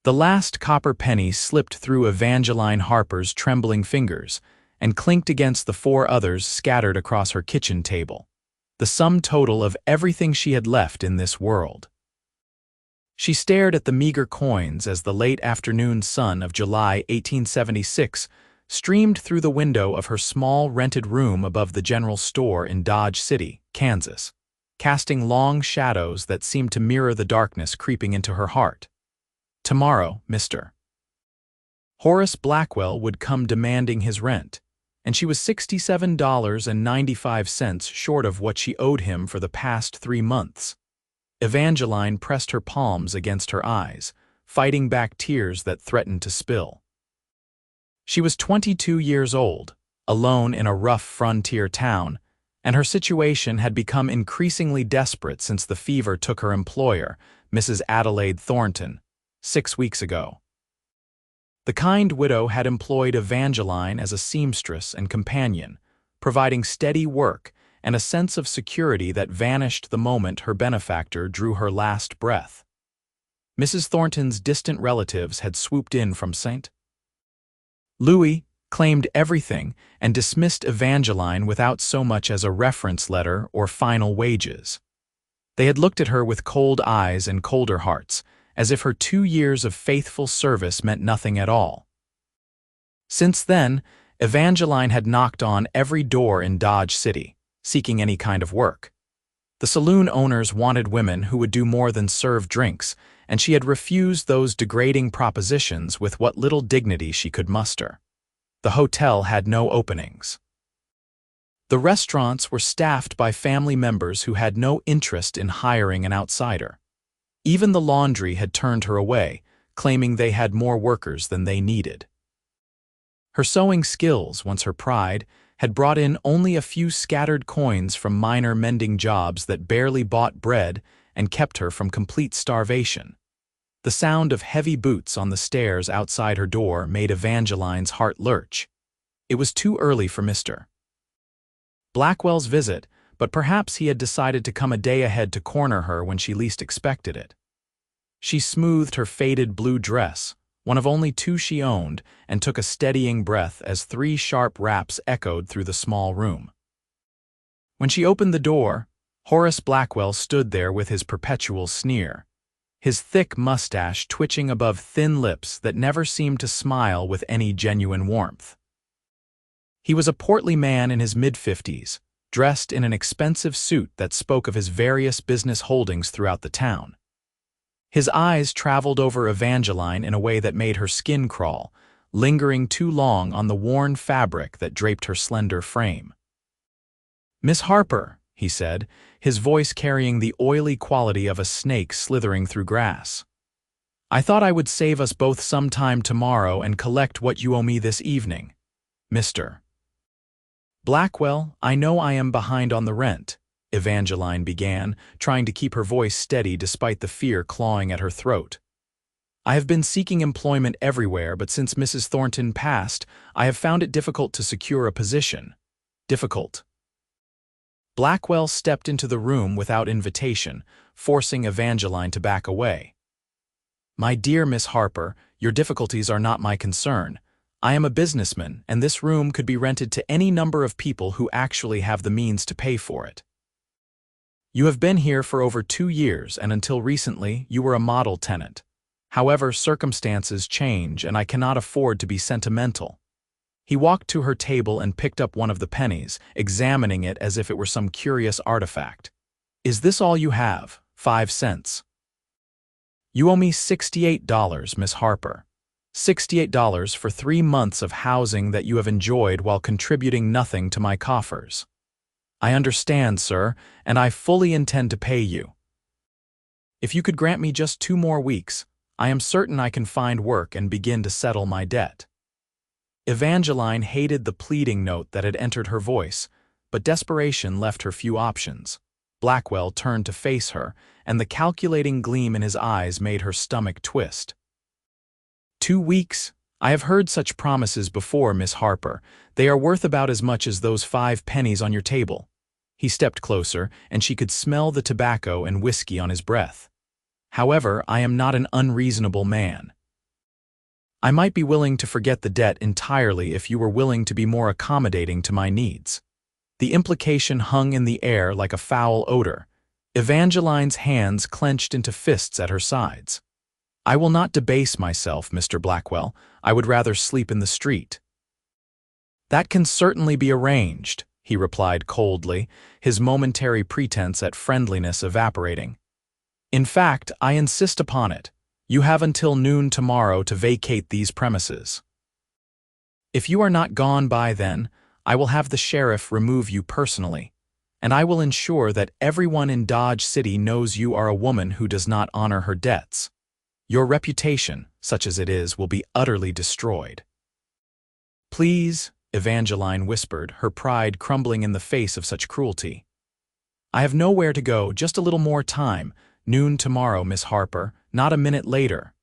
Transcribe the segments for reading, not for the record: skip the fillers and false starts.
The last copper penny slipped through Evangeline Harper's trembling fingers and clinked against the 4 others scattered across her kitchen table, the sum total of everything she had left in this world. She stared at the meager coins as the late afternoon sun of July 1876 streamed through the window of her small rented room above the general store in Dodge City, Kansas, casting long shadows that seemed to mirror the darkness creeping into her heart. Tomorrow, Mr. Horace Blackwell would come demanding his rent, and she was $67.95 short of what she owed him for the past 3 months. Evangeline pressed her palms against her eyes, fighting back tears that threatened to spill. She was 22 years old, alone in a rough frontier town, and her situation had become increasingly desperate since the fever took her employer, Mrs. Adelaide Thornton, 6 weeks ago. The kind widow had employed Evangeline as a seamstress and companion, providing steady work and a sense of security that vanished the moment her benefactor drew her last breath. Mrs. Thornton's distant relatives had swooped in from St. Louis, claimed everything, and dismissed Evangeline without so much as a reference letter or final wages. They had looked at her with cold eyes and colder hearts, as if her 2 years of faithful service meant nothing at all. Since then, Evangeline had knocked on every door in Dodge City, seeking any kind of work. The saloon owners wanted women who would do more than serve drinks, and she had refused those degrading propositions with what little dignity she could muster. The hotel had no openings. The restaurants were staffed by family members who had no interest in hiring an outsider. Even the laundry had turned her away, claiming they had more workers than they needed. Her sewing skills, once her pride, had brought in only a few scattered coins from minor mending jobs that barely bought bread and kept her from complete starvation. The sound of heavy boots on the stairs outside her door made Evangeline's heart lurch. It was too early for Mr. Blackwell's visit, but perhaps he had decided to come a day ahead to corner her when she least expected it. She smoothed her faded blue dress, one of only 2 she owned, and took a steadying breath as 3 sharp raps echoed through the small room. When she opened the door, Horace Blackwell stood there with his perpetual sneer, his thick mustache twitching above thin lips that never seemed to smile with any genuine warmth. He was a portly man in his mid-50s, dressed in an expensive suit that spoke of his various business holdings throughout the town. His eyes traveled over Evangeline in a way that made her skin crawl, lingering too long on the worn fabric that draped her slender frame. "Miss Harper," he said, his voice carrying the oily quality of a snake slithering through grass. "I thought I would save us both some time tomorrow and collect what you owe me this evening. Mr. Blackwell, I know I am behind on the rent," Evangeline began, trying to keep her voice steady despite the fear clawing at her throat. "I have been seeking employment everywhere, but since Mrs. Thornton passed, I have found it difficult to secure a position. Difficult." Blackwell stepped into the room without invitation, forcing Evangeline to back away. "My dear Miss Harper, your difficulties are not my concern. I am a businessman, and this room could be rented to any number of people who actually have the means to pay for it. You have been here for over 2 years, and until recently, you were a model tenant. However, circumstances change, and I cannot afford to be sentimental." He walked to her table and picked up one of the pennies, examining it as if it were some curious artifact. "Is this all you have? 5 cents. You owe me $68, Miss Harper. $68 for 3 months of housing that you have enjoyed while contributing nothing to my coffers. I understand, sir, and I fully intend to pay you. If you could grant me just 2 more weeks, I am certain I can find work and begin to settle my debt." Evangeline hated the pleading note that had entered her voice, but desperation left her few options. Blackwell turned to face her, and the calculating gleam in his eyes made her stomach twist. 2 weeks? I have heard such promises before, Miss Harper. They are worth about as much as those 5 pennies on your table. He stepped closer, and she could smell the tobacco and whiskey on his breath. "However, I am not an unreasonable man. I might be willing to forget the debt entirely if you were willing to be more accommodating to my needs." The implication hung in the air like a foul odor. Evangeline's hands clenched into fists at her sides. "I will not debase myself, Mr. Blackwell. I would rather sleep in the street." "That can certainly be arranged," he replied coldly, his momentary pretense at friendliness evaporating. "In fact, I insist upon it. You have until noon tomorrow to vacate these premises. If you are not gone by then, I will have the sheriff remove you personally, and I will ensure that everyone in Dodge City knows you are a woman who does not honor her debts. Your reputation, such as it is, will be utterly destroyed." "Please," Evangeline whispered, her pride crumbling in the face of such cruelty. "I have nowhere to go, just a little more time. Noon tomorrow, Miss Harper, not a minute later."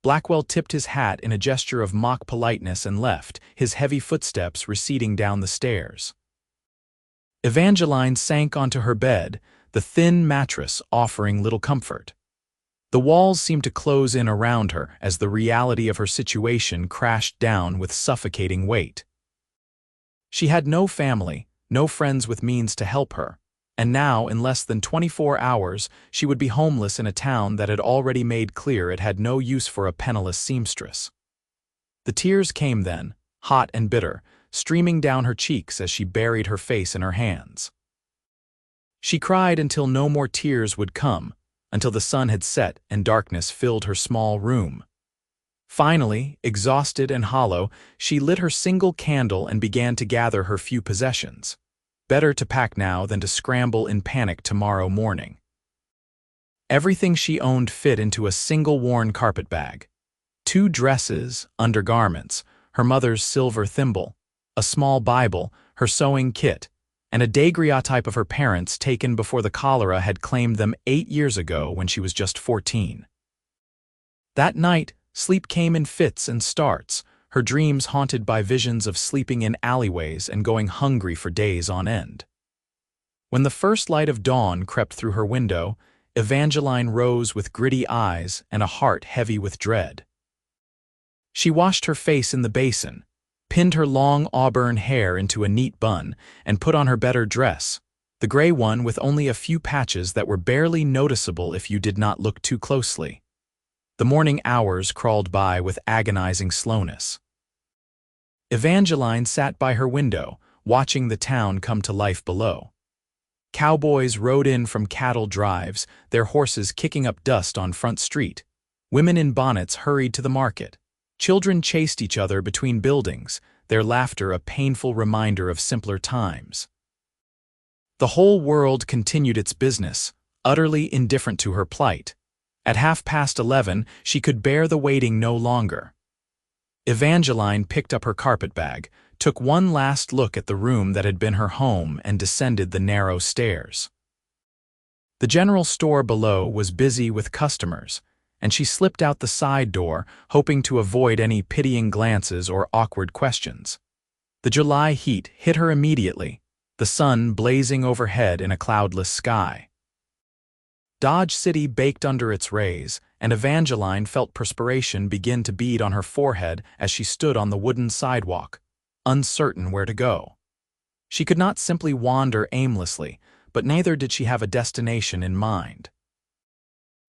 Blackwell tipped his hat in a gesture of mock politeness and left, his heavy footsteps receding down the stairs. Evangeline sank onto her bed, the thin mattress offering little comfort. The walls seemed to close in around her as the reality of her situation crashed down with suffocating weight. She had no family, no friends with means to help her, and now, in less than 24 hours, she would be homeless in a town that had already made clear it had no use for a penniless seamstress. The tears came then, hot and bitter, streaming down her cheeks as she buried her face in her hands. She cried until no more tears would come, until the sun had set and darkness filled her small room. Finally, exhausted and hollow, she lit her single candle and began to gather her few possessions. Better to pack now than to scramble in panic tomorrow morning. Everything she owned fit into a single worn carpet bag. 2 dresses, undergarments, her mother's silver thimble, a small Bible, her sewing kit, and a daguerreotype of her parents taken before the cholera had claimed them 8 years ago when she was just 14. That night, sleep came in fits and starts, her dreams haunted by visions of sleeping in alleyways and going hungry for days on end. When the first light of dawn crept through her window, Evangeline rose with gritty eyes and a heart heavy with dread. She washed her face in the basin, pinned her long auburn hair into a neat bun, and put on her better dress, the gray one with only a few patches that were barely noticeable if you did not look too closely. The morning hours crawled by with agonizing slowness. Evangeline sat by her window, watching the town come to life below. Cowboys rode in from cattle drives, their horses kicking up dust on Front Street. Women in bonnets hurried to the market. Children chased each other between buildings, their laughter a painful reminder of simpler times. The whole world continued its business, utterly indifferent to her plight. At 11:30, she could bear the waiting no longer. Evangeline picked up her carpetbag, took one last look at the room that had been her home, and descended the narrow stairs. The general store below was busy with customers, and she slipped out the side door, hoping to avoid any pitying glances or awkward questions. The July heat hit her immediately, the sun blazing overhead in a cloudless sky. Dodge City baked under its rays, and Evangeline felt perspiration begin to bead on her forehead as she stood on the wooden sidewalk, uncertain where to go. She could not simply wander aimlessly, but neither did she have a destination in mind.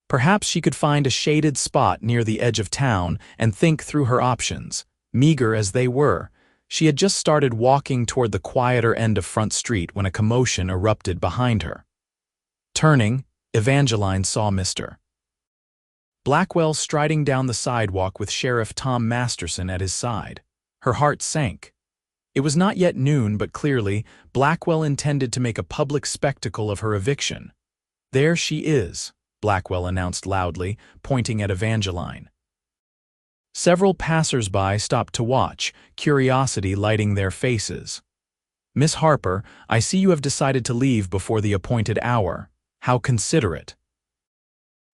Perhaps she could find a shaded spot near the edge of town and think through her options. Meager as they were, she had just started walking toward the quieter end of Front Street when a commotion erupted behind her. Turning, Evangeline saw Mr. Blackwell striding down the sidewalk with Sheriff Tom Masterson at his side. Her heart sank. It was not yet noon, but clearly, Blackwell intended to make a public spectacle of her eviction. "There she is," Blackwell announced loudly, pointing at Evangeline. Several passers-by stopped to watch, curiosity lighting their faces. "Miss Harper, I see you have decided to leave before the appointed hour. How considerate.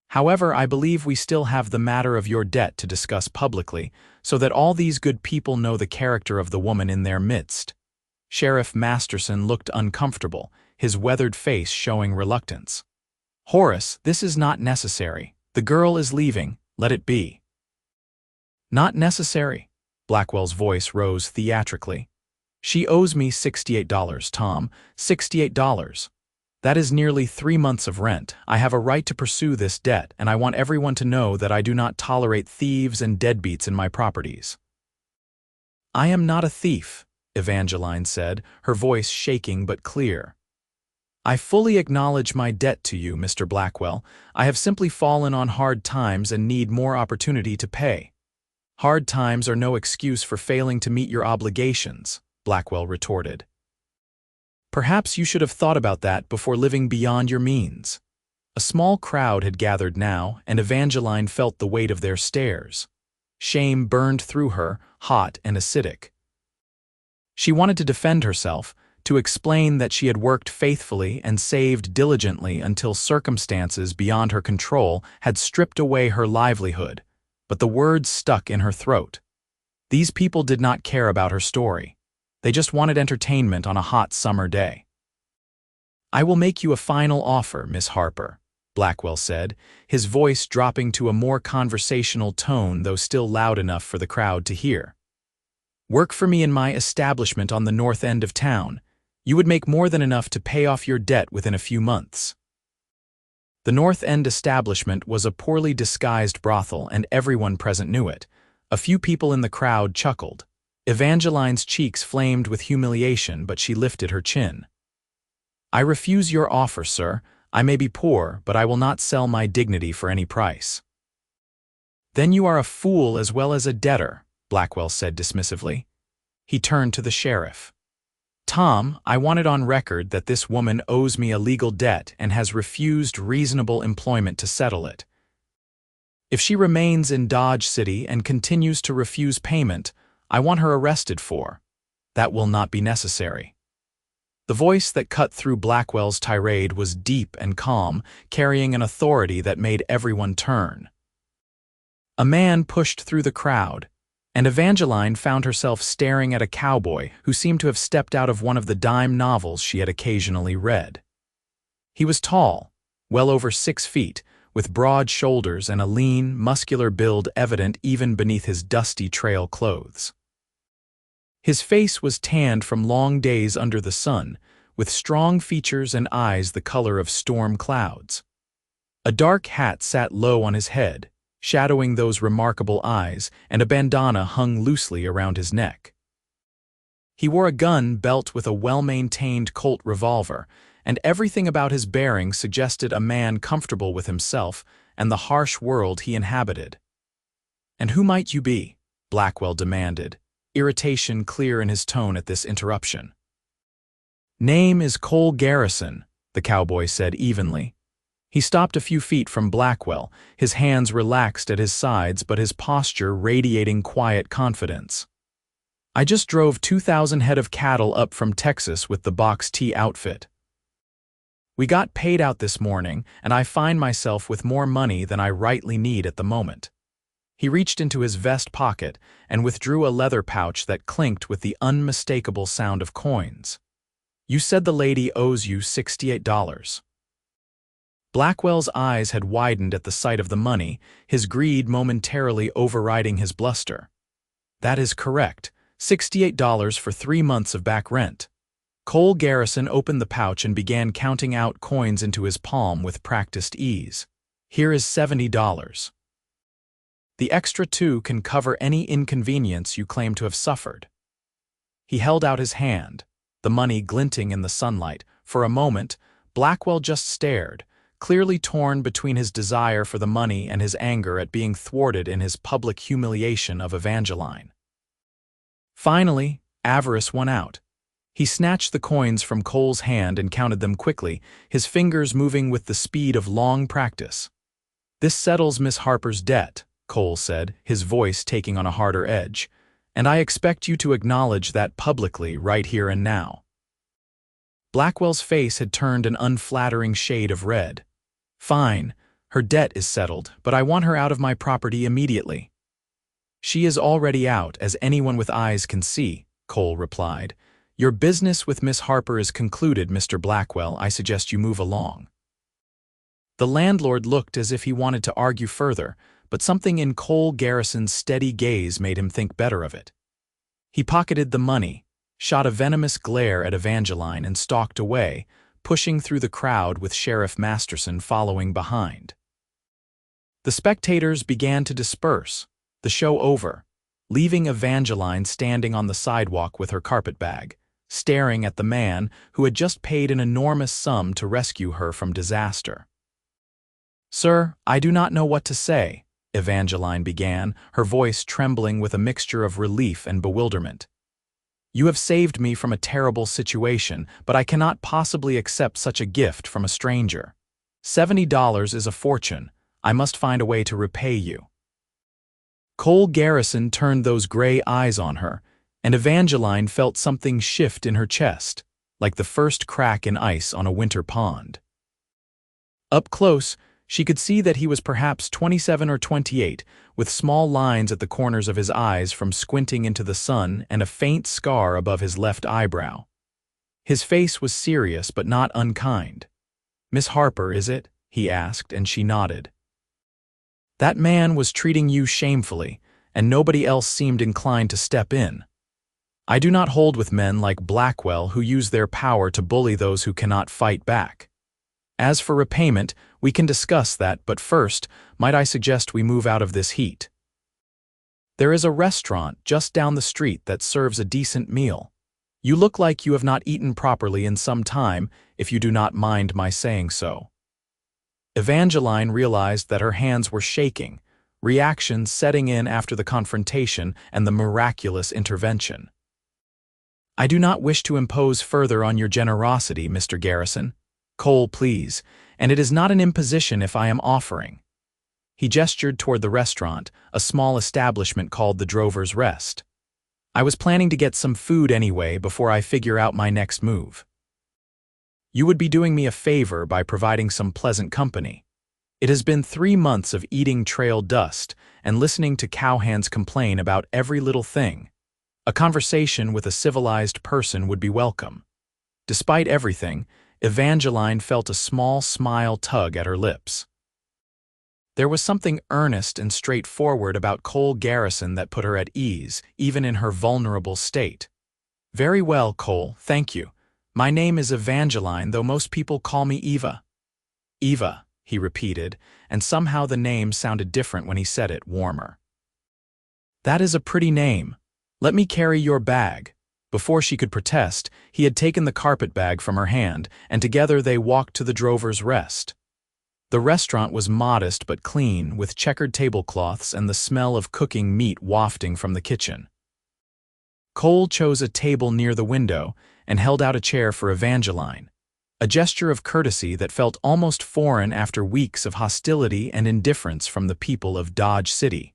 However, I believe we still have the matter of your debt to discuss publicly, so that all these good people know the character of the woman in their midst." Sheriff Masterson looked uncomfortable, his weathered face showing reluctance. "Horace, this is not necessary. The girl is leaving. Let it be." Not necessary. Blackwell's voice rose theatrically. She owes me $68, Tom. $68. That is nearly 3 months of rent. I have a right to pursue this debt, and I want everyone to know that I do not tolerate thieves and deadbeats in my properties. I am not a thief, Evangeline said, her voice shaking but clear. I fully acknowledge my debt to you, Mr. Blackwell. I have simply fallen on hard times and need more opportunity to pay. Hard times are no excuse for failing to meet your obligations, Blackwell retorted. Perhaps you should have thought about that before living beyond your means. A small crowd had gathered now, and Evangeline felt the weight of their stares. Shame burned through her, hot and acidic. She wanted to defend herself, to explain that she had worked faithfully and saved diligently until circumstances beyond her control had stripped away her livelihood, but the words stuck in her throat. These people did not care about her story. They just wanted entertainment on a hot summer day. I will make you a final offer, Miss Harper, Blackwell said, his voice dropping to a more conversational tone though still loud enough for the crowd to hear. Work for me in my establishment on the north end of town. You would make more than enough to pay off your debt within a few months. The North End establishment was a poorly disguised brothel, and everyone present knew it. A few people in the crowd chuckled. Evangeline's cheeks flamed with humiliation, but she lifted her chin. I refuse your offer, sir. I may be poor, but I will not sell my dignity for any price. Then you are a fool as well as a debtor, Blackwell said dismissively. He turned to the sheriff. Tom, I want it on record that this woman owes me a legal debt and has refused reasonable employment to settle it. If she remains in Dodge City and continues to refuse payment, I want her arrested for. That will not be necessary. The voice that cut through Blackwell's tirade was deep and calm, carrying an authority that made everyone turn. A man pushed through the crowd, and Evangeline found herself staring at a cowboy who seemed to have stepped out of one of the dime novels she had occasionally read. He was tall, well over 6 feet, with broad shoulders and a lean, muscular build evident even beneath his dusty trail clothes. His face was tanned from long days under the sun, with strong features and eyes the color of storm clouds. A dark hat sat low on his head, shadowing those remarkable eyes, and a bandana hung loosely around his neck. He wore a gun belt with a well-maintained Colt revolver, and everything about his bearing suggested a man comfortable with himself and the harsh world he inhabited. And who might you be? Blackwell demanded, irritation clear in his tone at this interruption. Name is Cole Garrison, the cowboy said evenly. He stopped a few feet from Blackwell, his hands relaxed at his sides but his posture radiating quiet confidence. I just drove 2,000 head of cattle up from Texas with the Box T outfit. We got paid out this morning, and I find myself with more money than I rightly need at the moment. He reached into his vest pocket and withdrew a leather pouch that clinked with the unmistakable sound of coins. You said the lady owes you $68. Blackwell's eyes had widened at the sight of the money, his greed momentarily overriding his bluster. That is correct, $68 for 3 months of back rent. Cole Garrison opened the pouch and began counting out coins into his palm with practiced ease. Here is $70. The extra $2 can cover any inconvenience you claim to have suffered. He held out his hand, the money glinting in the sunlight. For a moment, Blackwell just stared, clearly torn between his desire for the money and his anger at being thwarted in his public humiliation of Evangeline. Finally, avarice won out. He snatched the coins from Cole's hand and counted them quickly, his fingers moving with the speed of long practice. This settles Miss Harper's debt, Cole said, his voice taking on a harder edge, and I expect you to acknowledge that publicly right here and now. Blackwell's face had turned an unflattering shade of red. Fine, her debt is settled, but I want her out of my property immediately. She is already out, as anyone with eyes can see, Cole replied. Your business with Miss Harper is concluded, Mr. Blackwell. I suggest you move along. The landlord looked as if he wanted to argue further, but something in Cole Garrison's steady gaze made him think better of it. He pocketed the money, shot a venomous glare at Evangeline, and stalked away, pushing through the crowd with Sheriff Masterson following behind. The spectators began to disperse, the show over, leaving Evangeline standing on the sidewalk with her carpetbag, staring at the man who had just paid an enormous sum to rescue her from disaster. "Sir, I do not know what to say," Evangeline began, her voice trembling with a mixture of relief and bewilderment. "You have saved me from a terrible situation, but I cannot possibly accept such a gift from a stranger. $70 is a fortune. I must find a way to repay you." Cole Garrison turned those gray eyes on her, and Evangeline felt something shift in her chest, like the first crack in ice on a winter pond. Up close, she could see that he was perhaps 27 or 28, with small lines at the corners of his eyes from squinting into the sun and a faint scar above his left eyebrow. His face was serious but not unkind. "Miss Harper, is it?" he asked, and she nodded. "That man was treating you shamefully, and nobody else seemed inclined to step in. I do not hold with men like Blackwell who use their power to bully those who cannot fight back. As for repayment, we can discuss that, but first, might I suggest we move out of this heat? There is a restaurant just down the street that serves a decent meal. You look like you have not eaten properly in some time, if you do not mind my saying so." Evangeline realized that her hands were shaking, reactions setting in after the confrontation and the miraculous intervention. "I do not wish to impose further on your generosity, Mr. Garrison. Cole, please, and it is not an imposition if I am offering." He gestured toward the restaurant, a small establishment called the Drover's Rest. "I was planning to get some food anyway before I figure out my next move. You would be doing me a favor by providing some pleasant company. It has been 3 months of eating trail dust and listening to cowhands complain about every little thing. A conversation with a civilized person would be welcome." Despite everything, Evangeline felt a small smile tug at her lips. There was something earnest and straightforward about Cole Garrison that put her at ease, even in her vulnerable state. "Very well, Cole, thank you. My name is Evangeline, though most people call me Eva." "Eva," he repeated, and somehow the name sounded different when he said it, warmer. "That is a pretty name. Let me carry your bag." Before she could protest, he had taken the carpetbag from her hand, and together they walked to the Drover's Rest. The restaurant was modest but clean, with checkered tablecloths and the smell of cooking meat wafting from the kitchen. Cole chose a table near the window and held out a chair for Evangeline, a gesture of courtesy that felt almost foreign after weeks of hostility and indifference from the people of Dodge City.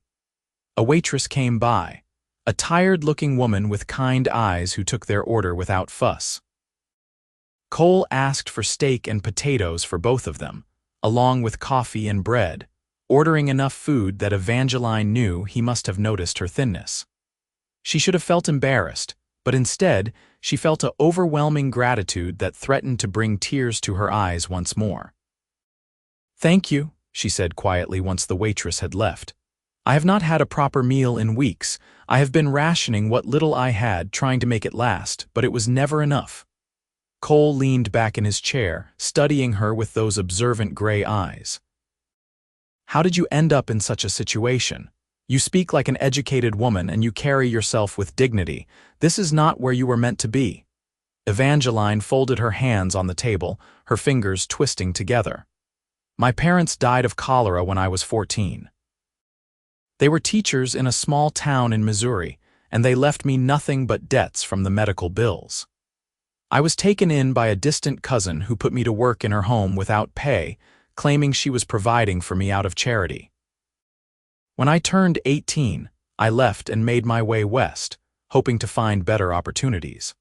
A waitress came by, a tired-looking woman with kind eyes who took their order without fuss. Cole asked for steak and potatoes for both of them, along with coffee and bread, ordering enough food that Evangeline knew he must have noticed her thinness. She should have felt embarrassed, but instead, she felt an overwhelming gratitude that threatened to bring tears to her eyes once more. "Thank you," she said quietly once the waitress had left. "I have not had a proper meal in weeks. I have been rationing what little I had, trying to make it last, but it was never enough." Cole leaned back in his chair, studying her with those observant gray eyes. "How did you end up in such a situation? You speak like an educated woman and you carry yourself with dignity. This is not where you were meant to be." Evangeline folded her hands on the table, her fingers twisting together. "My parents died of cholera when I was 14. They were teachers in a small town in Missouri, and they left me nothing but debts from the medical bills. I was taken in by a distant cousin who put me to work in her home without pay, claiming she was providing for me out of charity. When I turned 18, I left and made my way west, hoping to find better opportunities.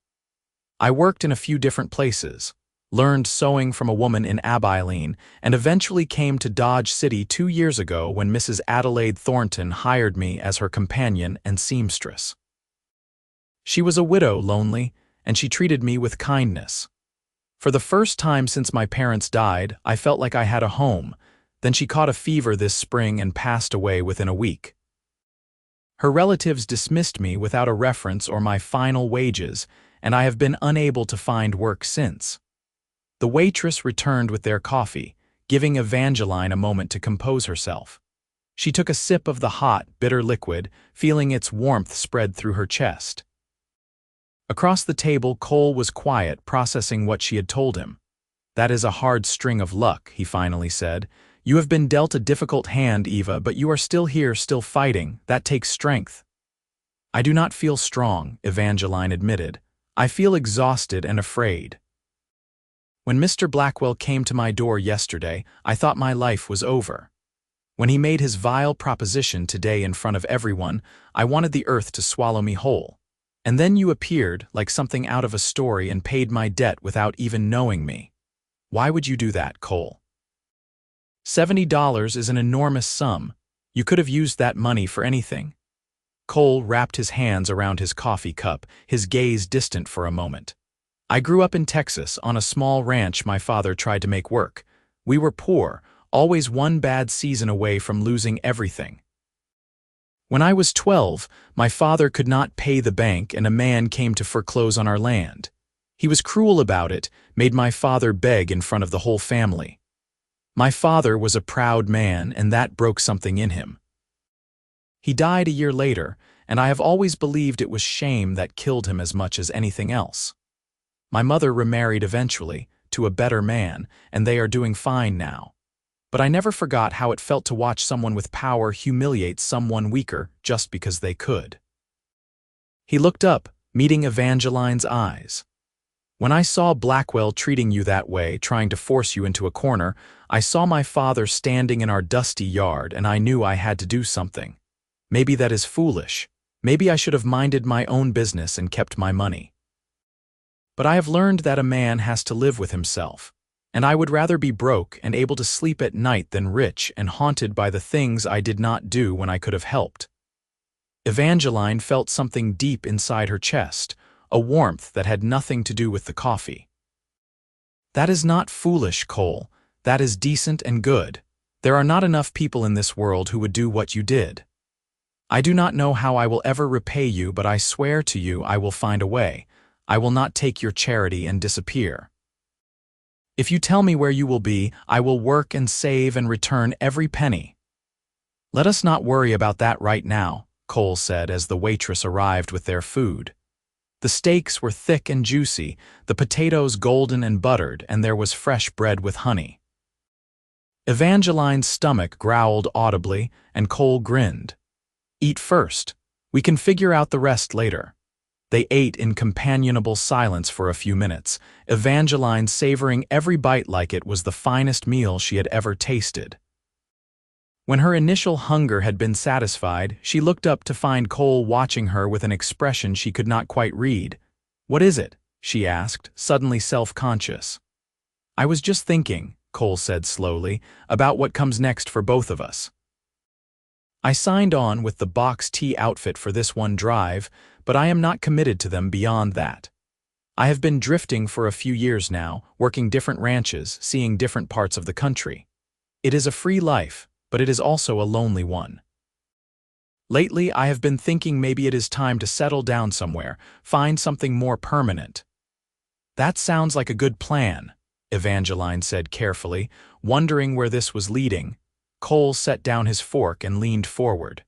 I worked in a few different places, learned sewing from a woman in Abilene, and eventually came to Dodge City 2 years ago when Mrs. Adelaide Thornton hired me as her companion and seamstress. She was a widow, lonely, and she treated me with kindness. For the first time since my parents died, I felt like I had a home. Then she caught a fever this spring and passed away within a week. Her relatives dismissed me without a reference or my final wages, and I have been unable to find work since. The waitress returned with their coffee, giving Evangeline a moment to compose herself. She took a sip of the hot, bitter liquid, feeling its warmth spread through her chest. Across the table, Cole was quiet, processing what she had told him. "That is a hard string of luck," he finally said. "You have been dealt a difficult hand, Eva, but you are still here, still fighting. That takes strength." "I do not feel strong," Evangeline admitted. "I feel exhausted and afraid. When Mr. Blackwell came to my door yesterday, I thought my life was over. When he made his vile proposition today in front of everyone, I wanted the earth to swallow me whole. And then you appeared, like something out of a story, and paid my debt without even knowing me. Why would you do that, Cole? $70 is an enormous sum. You could have used that money for anything." Cole wrapped his hands around his coffee cup, his gaze distant for a moment. "I grew up in Texas, on a small ranch my father tried to make work. We were poor, always one bad season away from losing everything. When I was 12, my father could not pay the bank and a man came to foreclose on our land. He was cruel about it, made my father beg in front of the whole family. My father was a proud man, and that broke something in him. He died a year later, and I have always believed it was shame that killed him as much as anything else. My mother remarried eventually, to a better man, and they are doing fine now. But I never forgot how it felt to watch someone with power humiliate someone weaker just because they could." He looked up, meeting Evangeline's eyes. "When I saw Blackwell treating you that way, trying to force you into a corner, I saw my father standing in our dusty yard, and I knew I had to do something. Maybe that is foolish. Maybe I should have minded my own business and kept my money. But I have learned that a man has to live with himself, and I would rather be broke and able to sleep at night than rich and haunted by the things I did not do when I could have helped." Evangeline felt something deep inside her chest, a warmth that had nothing to do with the coffee. "That is not foolish, Cole. That is decent and good. There are not enough people in this world who would do what you did. I do not know how I will ever repay you, but I swear to you I will find a way. I will not take your charity and disappear. If you tell me where you will be, I will work and save and return every penny." "Let us not worry about that right now," Cole said as the waitress arrived with their food. The steaks were thick and juicy, the potatoes golden and buttered, and there was fresh bread with honey. Evangeline's stomach growled audibly, and Cole grinned. "Eat first. We can figure out the rest later." They ate in companionable silence for a few minutes, Evangeline savoring every bite like it was the finest meal she had ever tasted. When her initial hunger had been satisfied, she looked up to find Cole watching her with an expression she could not quite read. "What is it?" she asked, suddenly self-conscious. "I was just thinking," Cole said slowly, "about what comes next for both of us. I signed on with the box tea outfit for this one drive, but I am not committed to them beyond that. I have been drifting for a few years now, working different ranches, seeing different parts of the country. It is a free life, but it is also a lonely one. Lately, I have been thinking maybe it is time to settle down somewhere, find something more permanent." "That sounds like a good plan," Evangeline said carefully, wondering where this was leading. Cole set down his fork and leaned forward.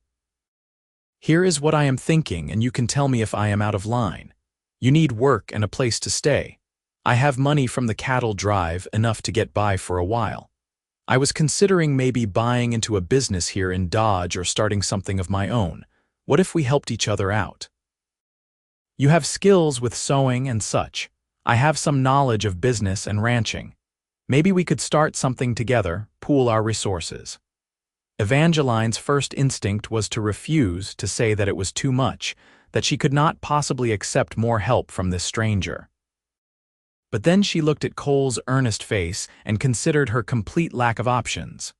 "Here is what I am thinking, and you can tell me if I am out of line. You need work and a place to stay. I have money from the cattle drive, enough to get by for a while. I was considering maybe buying into a business here in Dodge or starting something of my own. What if we helped each other out? You have skills with sewing and such. I have some knowledge of business and ranching. Maybe we could start something together, pool our resources." Evangeline's first instinct was to refuse, to say that it was too much, that she could not possibly accept more help from this stranger. But then she looked at Cole's earnest face and considered her complete lack of options.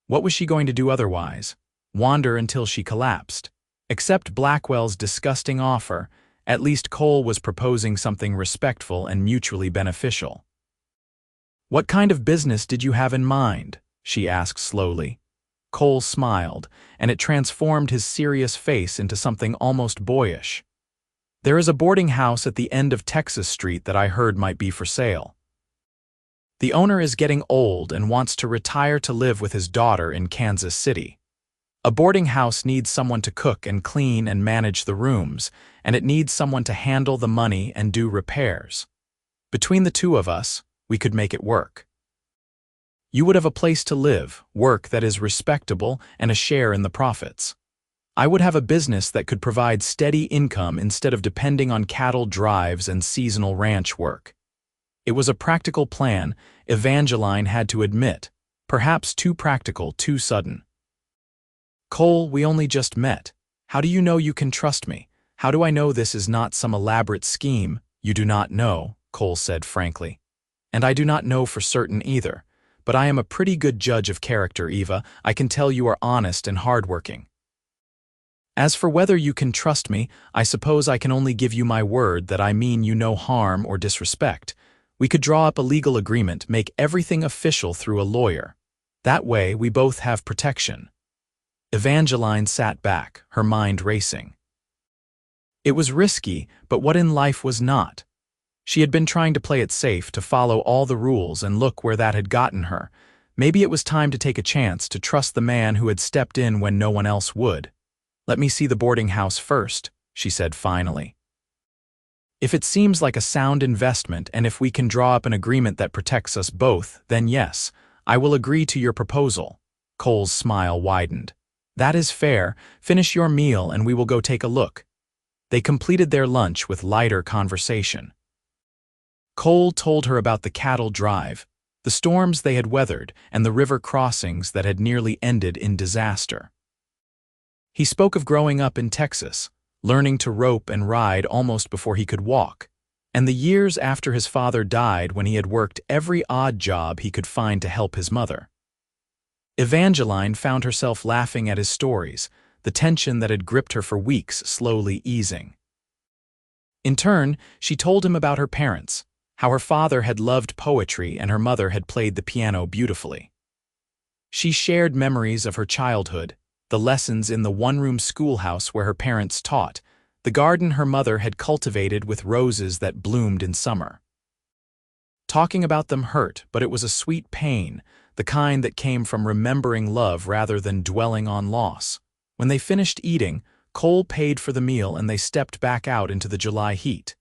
What was she going to do otherwise? Wander until she collapsed? Accept Blackwell's disgusting offer? At least Cole was proposing something respectful and mutually beneficial. "What kind of business did you have in mind?" she asked slowly. Cole smiled, and it transformed his serious face into something almost boyish. There is a boarding house at the end of Texas Street that I heard might be for sale. The owner is getting old and wants to retire to live with his daughter in Kansas City. A boarding house needs someone to cook and clean and manage the rooms, and it needs someone to handle the money and do repairs. Between the two of us, we could make it work. You would have a place to live, work that is respectable, and a share in the profits. I would have a business that could provide steady income instead of depending on cattle drives and seasonal ranch work. It was a practical plan, Evangeline had to admit, perhaps too practical, too sudden. Cole, we only just met. How do you know you can trust me? How do I know this is not some elaborate scheme? You do not know, Cole said frankly. And I do not know for certain either. But I am a pretty good judge of character, Eva. I can tell you are honest and hardworking. As for whether you can trust me, I suppose I can only give you my word that I mean you no harm or disrespect. We could draw up a legal agreement, make everything official through a lawyer. That way, we both have protection. Evangeline sat back, her mind racing. It was risky, but what in life was not? She had been trying to play it safe, to follow all the rules, and look where that had gotten her. Maybe it was time to take a chance, to trust the man who had stepped in when no one else would. Let me see the boarding house first, she said finally. If it seems like a sound investment and if we can draw up an agreement that protects us both, then yes, I will agree to your proposal. Cole's smile widened. That is fair. Finish your meal and we will go take a look. They completed their lunch with lighter conversation. Cole told her about the cattle drive, the storms they had weathered, and the river crossings that had nearly ended in disaster. He spoke of growing up in Texas, learning to rope and ride almost before he could walk, and the years after his father died when he had worked every odd job he could find to help his mother. Evangeline found herself laughing at his stories, the tension that had gripped her for weeks slowly easing. In turn, she told him about her parents, how her father had loved poetry and her mother had played the piano beautifully. She shared memories of her childhood, the lessons in the one-room schoolhouse where her parents taught, the garden her mother had cultivated with roses that bloomed in summer. Talking about them hurt, but it was a sweet pain, the kind that came from remembering love rather than dwelling on loss. When they finished eating, Cole paid for the meal and they stepped back out into the July heat.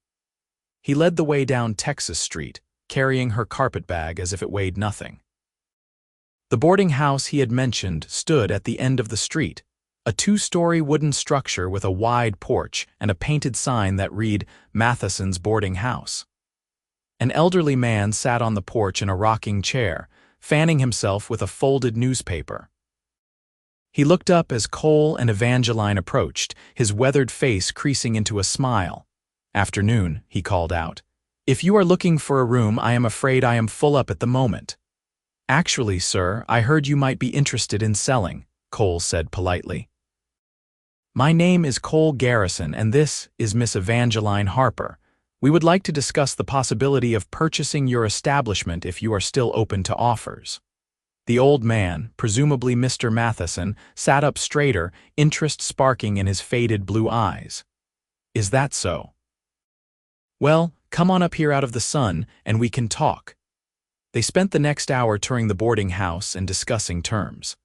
He led the way down Texas Street, carrying her carpet bag as if it weighed nothing. The boarding house he had mentioned stood at the end of the street, a two-story wooden structure with a wide porch and a painted sign that read, Matheson's Boarding House. An elderly man sat on the porch in a rocking chair, fanning himself with a folded newspaper. He looked up as Cole and Evangeline approached, his weathered face creasing into a smile. Afternoon, he called out. If you are looking for a room, I am afraid I am full up at the moment. Actually, sir, I heard you might be interested in selling, Cole said politely. My name is Cole Garrison and this is Miss Evangeline Harper. We would like to discuss the possibility of purchasing your establishment if you are still open to offers. The old man, presumably Mr. Matheson, sat up straighter, interest sparking in his faded blue eyes. Is that so? Well, come on up here out of the sun, and we can talk. They spent the next hour touring the boarding house and discussing terms.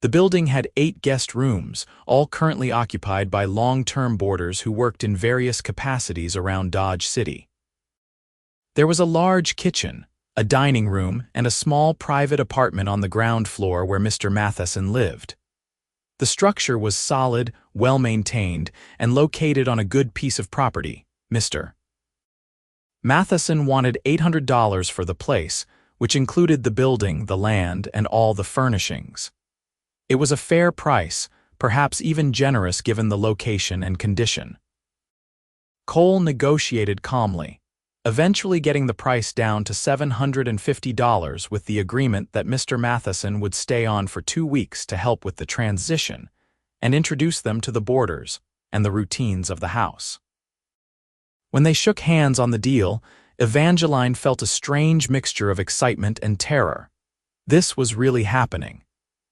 The building had 8 guest rooms, all currently occupied by long-term boarders who worked in various capacities around Dodge City. There was a large kitchen, a dining room, and a small private apartment on the ground floor where Mr. Matheson lived. The structure was solid, well-maintained, and located on a good piece of property. Mr. Matheson wanted $800 for the place, which included the building, the land, and all the furnishings. It was a fair price, perhaps even generous given the location and condition. Cole negotiated calmly, eventually getting the price down to $750 with the agreement that Mr. Matheson would stay on for 2 weeks to help with the transition and introduce them to the boarders and the routines of the house. When they shook hands on the deal, Evangeline felt a strange mixture of excitement and terror. This was really happening.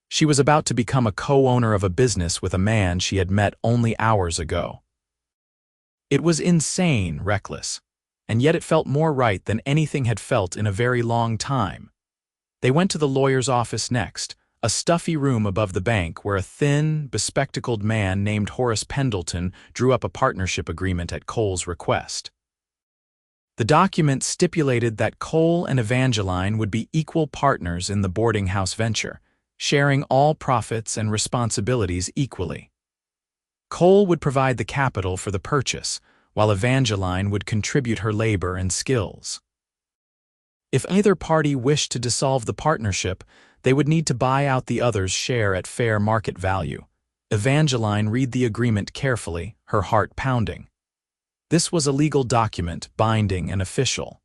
She was about to become a co-owner of a business with a man she had met only hours ago. It was insane, reckless, and yet it felt more right than anything had felt in a very long time. They went to the lawyer's office next, a stuffy room above the bank where a thin, bespectacled man named Horace Pendleton drew up a partnership agreement at Cole's request. The document stipulated that Cole and Evangeline would be equal partners in the boarding house venture, sharing all profits and responsibilities equally. Cole would provide the capital for the purchase, while Evangeline would contribute her labor and skills. If either party wished to dissolve the partnership, they would need to buy out the other's share at fair market value. Evangeline read the agreement carefully, her heart pounding. This was a legal document, binding and official.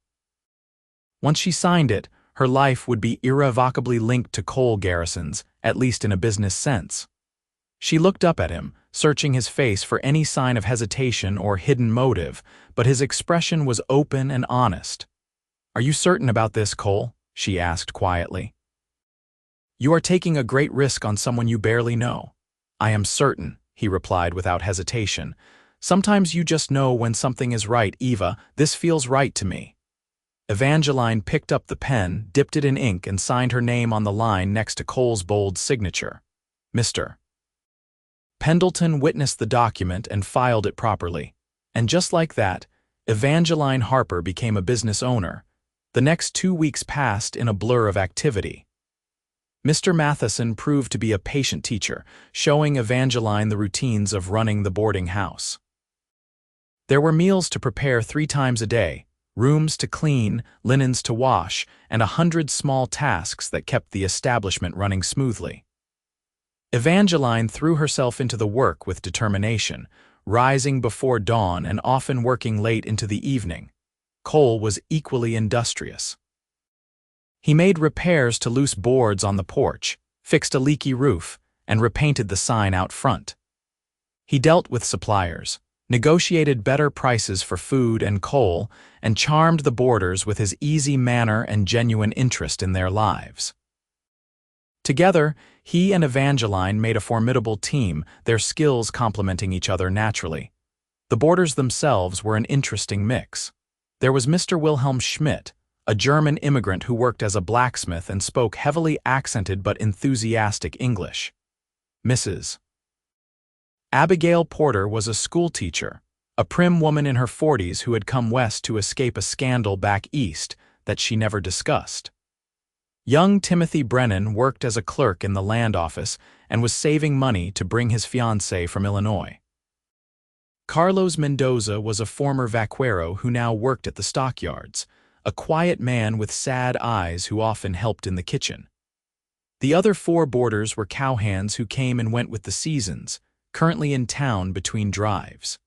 Once she signed it, her life would be irrevocably linked to Cole Garrison's, at least in a business sense. She looked up at him, searching his face for any sign of hesitation or hidden motive, but his expression was open and honest. "Are you certain about this, Cole?" she asked quietly. "You are taking a great risk on someone you barely know." "I am certain," he replied without hesitation. "Sometimes you just know when something is right, Eva. This feels right to me." Evangeline picked up the pen, dipped it in ink, and signed her name on the line next to Cole's bold signature. Mr. Pendleton witnessed the document and filed it properly. And just like that, Evangeline Harper became a business owner. The next 2 weeks passed in a blur of activity. Mr. Matheson proved to be a patient teacher, showing Evangeline the routines of running the boarding house. There were meals to prepare 3 times a day, rooms to clean, linens to wash, and 100 small tasks that kept the establishment running smoothly. Evangeline threw herself into the work with determination, rising before dawn and often working late into the evening. Cole was equally industrious. He made repairs to loose boards on the porch, fixed a leaky roof, and repainted the sign out front. He dealt with suppliers, negotiated better prices for food and coal, and charmed the boarders with his easy manner and genuine interest in their lives. Together, he and Evangeline made a formidable team, their skills complementing each other naturally. The boarders themselves were an interesting mix. There was Mr. Wilhelm Schmidt, a German immigrant who worked as a blacksmith and spoke heavily accented but enthusiastic English. Mrs. Abigail Porter was a schoolteacher, a prim woman in her 40s who had come west to escape a scandal back east that she never discussed. Young Timothy Brennan worked as a clerk in the land office and was saving money to bring his fiancée from Illinois. Carlos Mendoza was a former vaquero who now worked at the stockyards, a quiet man with sad eyes who often helped in the kitchen. The other 4 boarders were cowhands who came and went with the seasons, currently in town between drives.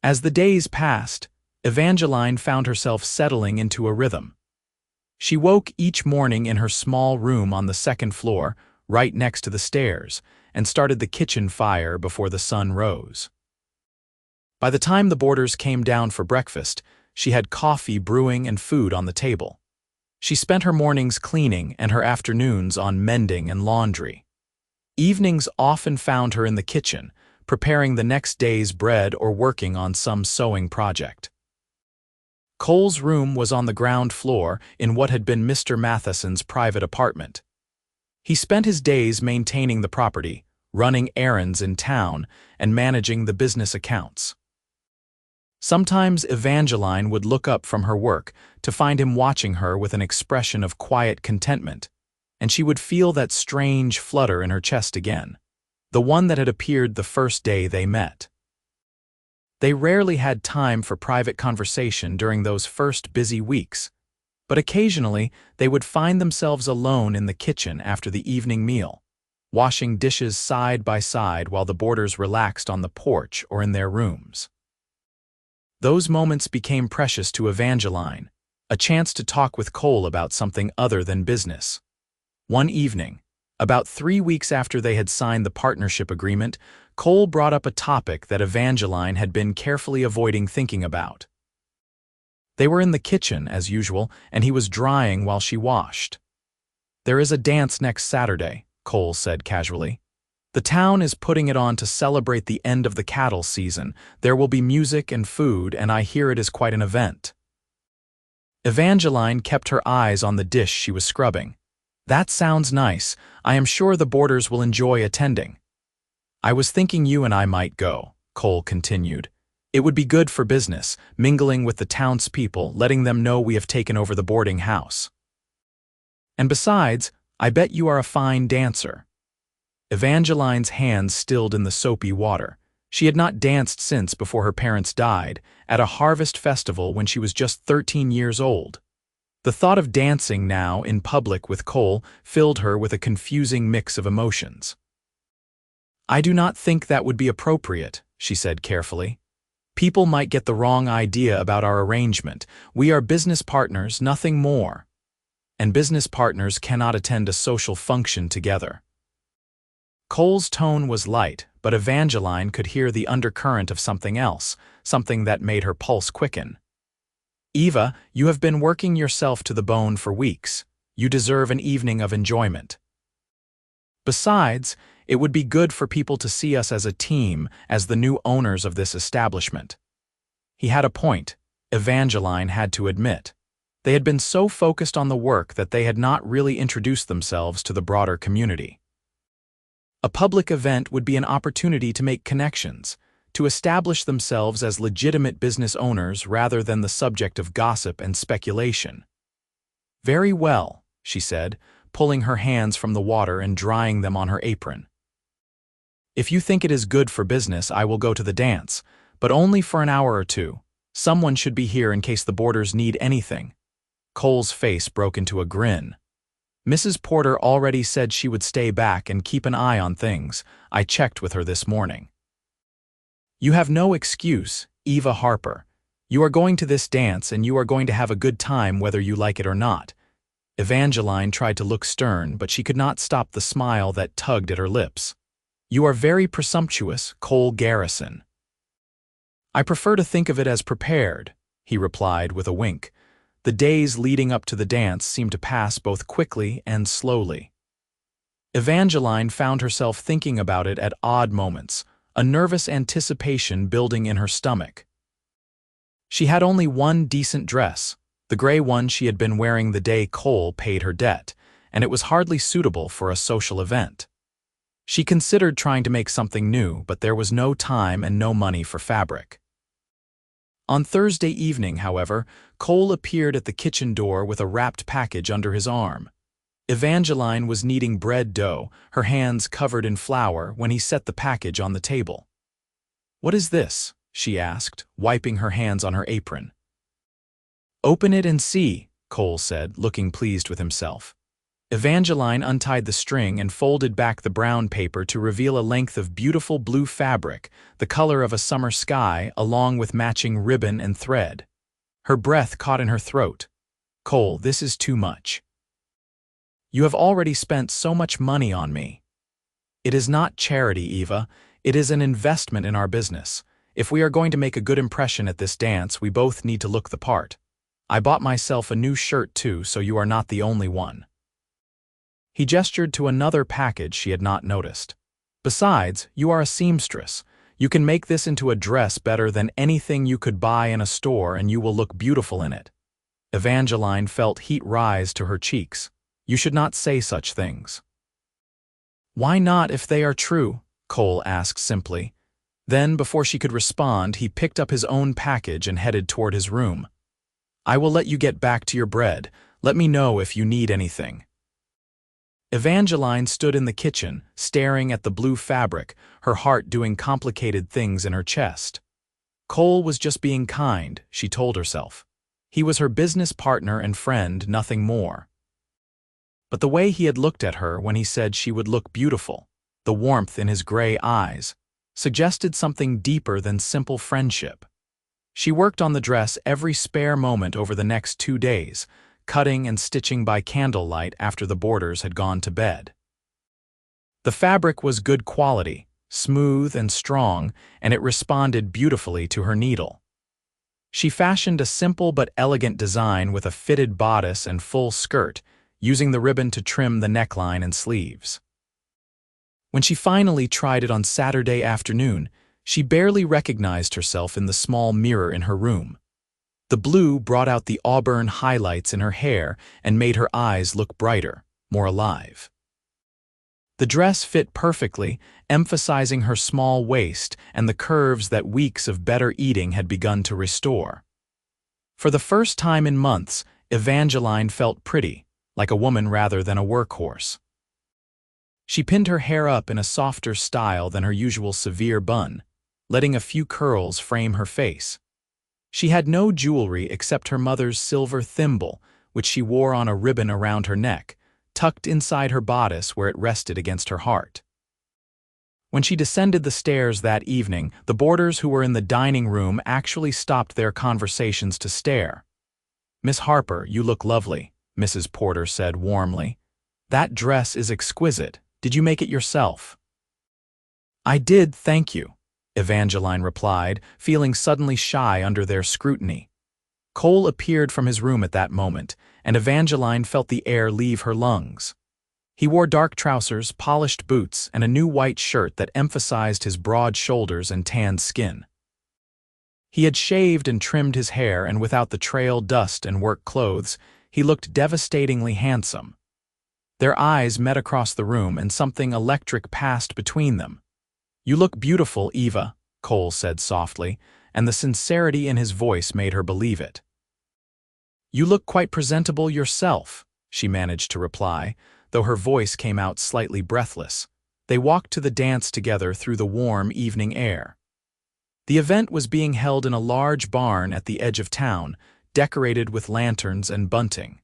As the days passed, Evangeline found herself settling into a rhythm. She woke each morning in her small room on the 2nd floor, right next to the stairs, and started the kitchen fire before the sun rose. By the time the boarders came down for breakfast, she had coffee brewing and food on the table. She spent her mornings cleaning and her afternoons on mending and laundry. Evenings often found her in the kitchen, preparing the next day's bread or working on some sewing project. Cole's room was on the ground floor in what had been Mr. Matheson's private apartment. He spent his days maintaining the property, running errands in town, and managing the business accounts. Sometimes Evangeline would look up from her work to find him watching her with an expression of quiet contentment, and she would feel that strange flutter in her chest again, the one that had appeared the first day they met. They rarely had time for private conversation during those first busy weeks, but occasionally they would find themselves alone in the kitchen after the evening meal, washing dishes side by side while the boarders relaxed on the porch or in their rooms. Those moments became precious to Evangeline, a chance to talk with Cole about something other than business. One evening, about 3 weeks after they had signed the partnership agreement, Cole brought up a topic that Evangeline had been carefully avoiding thinking about. They were in the kitchen, as usual, and he was drying while she washed. "There is a dance next Saturday," Cole said casually. "The town is putting it on to celebrate the end of the cattle season. There will be music and food, and I hear it is quite an event." Evangeline kept her eyes on the dish she was scrubbing. "That sounds nice. I am sure the boarders will enjoy attending." "I was thinking you and I might go," Cole continued. "It would be good for business, mingling with the townspeople, letting them know we have taken over the boarding house. And besides, I bet you are a fine dancer." Evangeline's hands stilled in the soapy water. She had not danced since before her parents died, at a harvest festival when she was just 13 years old. The thought of dancing now in public with Cole filled her with a confusing mix of emotions. "I do not think that would be appropriate," she said carefully. "People might get the wrong idea about our arrangement. We are business partners, nothing more. And business partners cannot attend a social function together." Cole's tone was light, but Evangeline could hear the undercurrent of something else, something that made her pulse quicken. "Eva, you have been working yourself to the bone for weeks. You deserve an evening of enjoyment. Besides, it would be good for people to see us as a team, as the new owners of this establishment." He had a point, Evangeline had to admit. They had been so focused on the work that they had not really introduced themselves to the broader community. A public event would be an opportunity to make connections, to establish themselves as legitimate business owners rather than the subject of gossip and speculation. "Very well," she said, pulling her hands from the water and drying them on her apron. "If you think it is good for business, I will go to the dance, but only for an hour or two. Someone should be here in case the boarders need anything." Cole's face broke into a grin. "Mrs. Porter already said she would stay back and keep an eye on things. I checked with her this morning." "You have no excuse, Eva Harper. You are going to this dance and you are going to have a good time whether you like it or not." Evangeline tried to look stern, but she could not stop the smile that tugged at her lips. "You are very presumptuous, Cole Garrison." "I prefer to think of it as prepared," he replied with a wink. The days leading up to the dance seemed to pass both quickly and slowly. Evangeline found herself thinking about it at odd moments, a nervous anticipation building in her stomach. She had only one decent dress, the gray one she had been wearing the day Cole paid her debt, and it was hardly suitable for a social event. She considered trying to make something new, but there was no time and no money for fabric. On Thursday evening, however, Cole appeared at the kitchen door with a wrapped package under his arm. Evangeline was kneading bread dough, her hands covered in flour, when he set the package on the table. "What is this?" she asked, wiping her hands on her apron. "Open it and see," Cole said, looking pleased with himself. Evangeline untied the string and folded back the brown paper to reveal a length of beautiful blue fabric, the color of a summer sky, along with matching ribbon and thread. Her breath caught in her throat. "Cole, this is too much. You have already spent so much money on me." "It is not charity, Eva. It is an investment in our business. If we are going to make a good impression at this dance, we both need to look the part. I bought myself a new shirt too, so you are not the only one." He gestured to another package she had not noticed. "Besides, you are a seamstress. You can make this into a dress better than anything you could buy in a store, and you will look beautiful in it." Evangeline felt heat rise to her cheeks. "You should not say such things." "Why not if they are true?" Cole asked simply. Then, before she could respond, he picked up his own package and headed toward his room. "I will let you get back to your bread. Let me know if you need anything." Evangeline stood in the kitchen, staring at the blue fabric, her heart doing complicated things in her chest. Cole was just being kind, she told herself. He was her business partner and friend, nothing more. But the way he had looked at her when he said she would look beautiful, the warmth in his gray eyes, suggested something deeper than simple friendship. She worked on the dress every spare moment over the next 2 days, cutting and stitching by candlelight after the boarders had gone to bed. The fabric was good quality, smooth and strong, and it responded beautifully to her needle. She fashioned a simple but elegant design with a fitted bodice and full skirt, using the ribbon to trim the neckline and sleeves. When she finally tried it on Saturday afternoon, she barely recognized herself in the small mirror in her room. The blue brought out the auburn highlights in her hair and made her eyes look brighter, more alive. The dress fit perfectly, emphasizing her small waist and the curves that weeks of better eating had begun to restore. For the first time in months, Evangeline felt pretty, like a woman rather than a workhorse. She pinned her hair up in a softer style than her usual severe bun, letting a few curls frame her face. She had no jewelry except her mother's silver thimble, which she wore on a ribbon around her neck, tucked inside her bodice where it rested against her heart. When she descended the stairs that evening, the boarders who were in the dining room actually stopped their conversations to stare. "Miss Harper, you look lovely," Mrs. Porter said warmly. "That dress is exquisite. Did you make it yourself?" "I did, thank you," Evangeline replied, feeling suddenly shy under their scrutiny. Cole appeared from his room at that moment, and Evangeline felt the air leave her lungs. He wore dark trousers, polished boots, and a new white shirt that emphasized his broad shoulders and tanned skin. He had shaved and trimmed his hair, and without the trail dust and work clothes, he looked devastatingly handsome. Their eyes met across the room, and something electric passed between them. "You look beautiful, Eva," Cole said softly, and the sincerity in his voice made her believe it. "You look quite presentable yourself," she managed to reply, though her voice came out slightly breathless. They walked to the dance together through the warm evening air. The event was being held in a large barn at the edge of town, decorated with lanterns and bunting.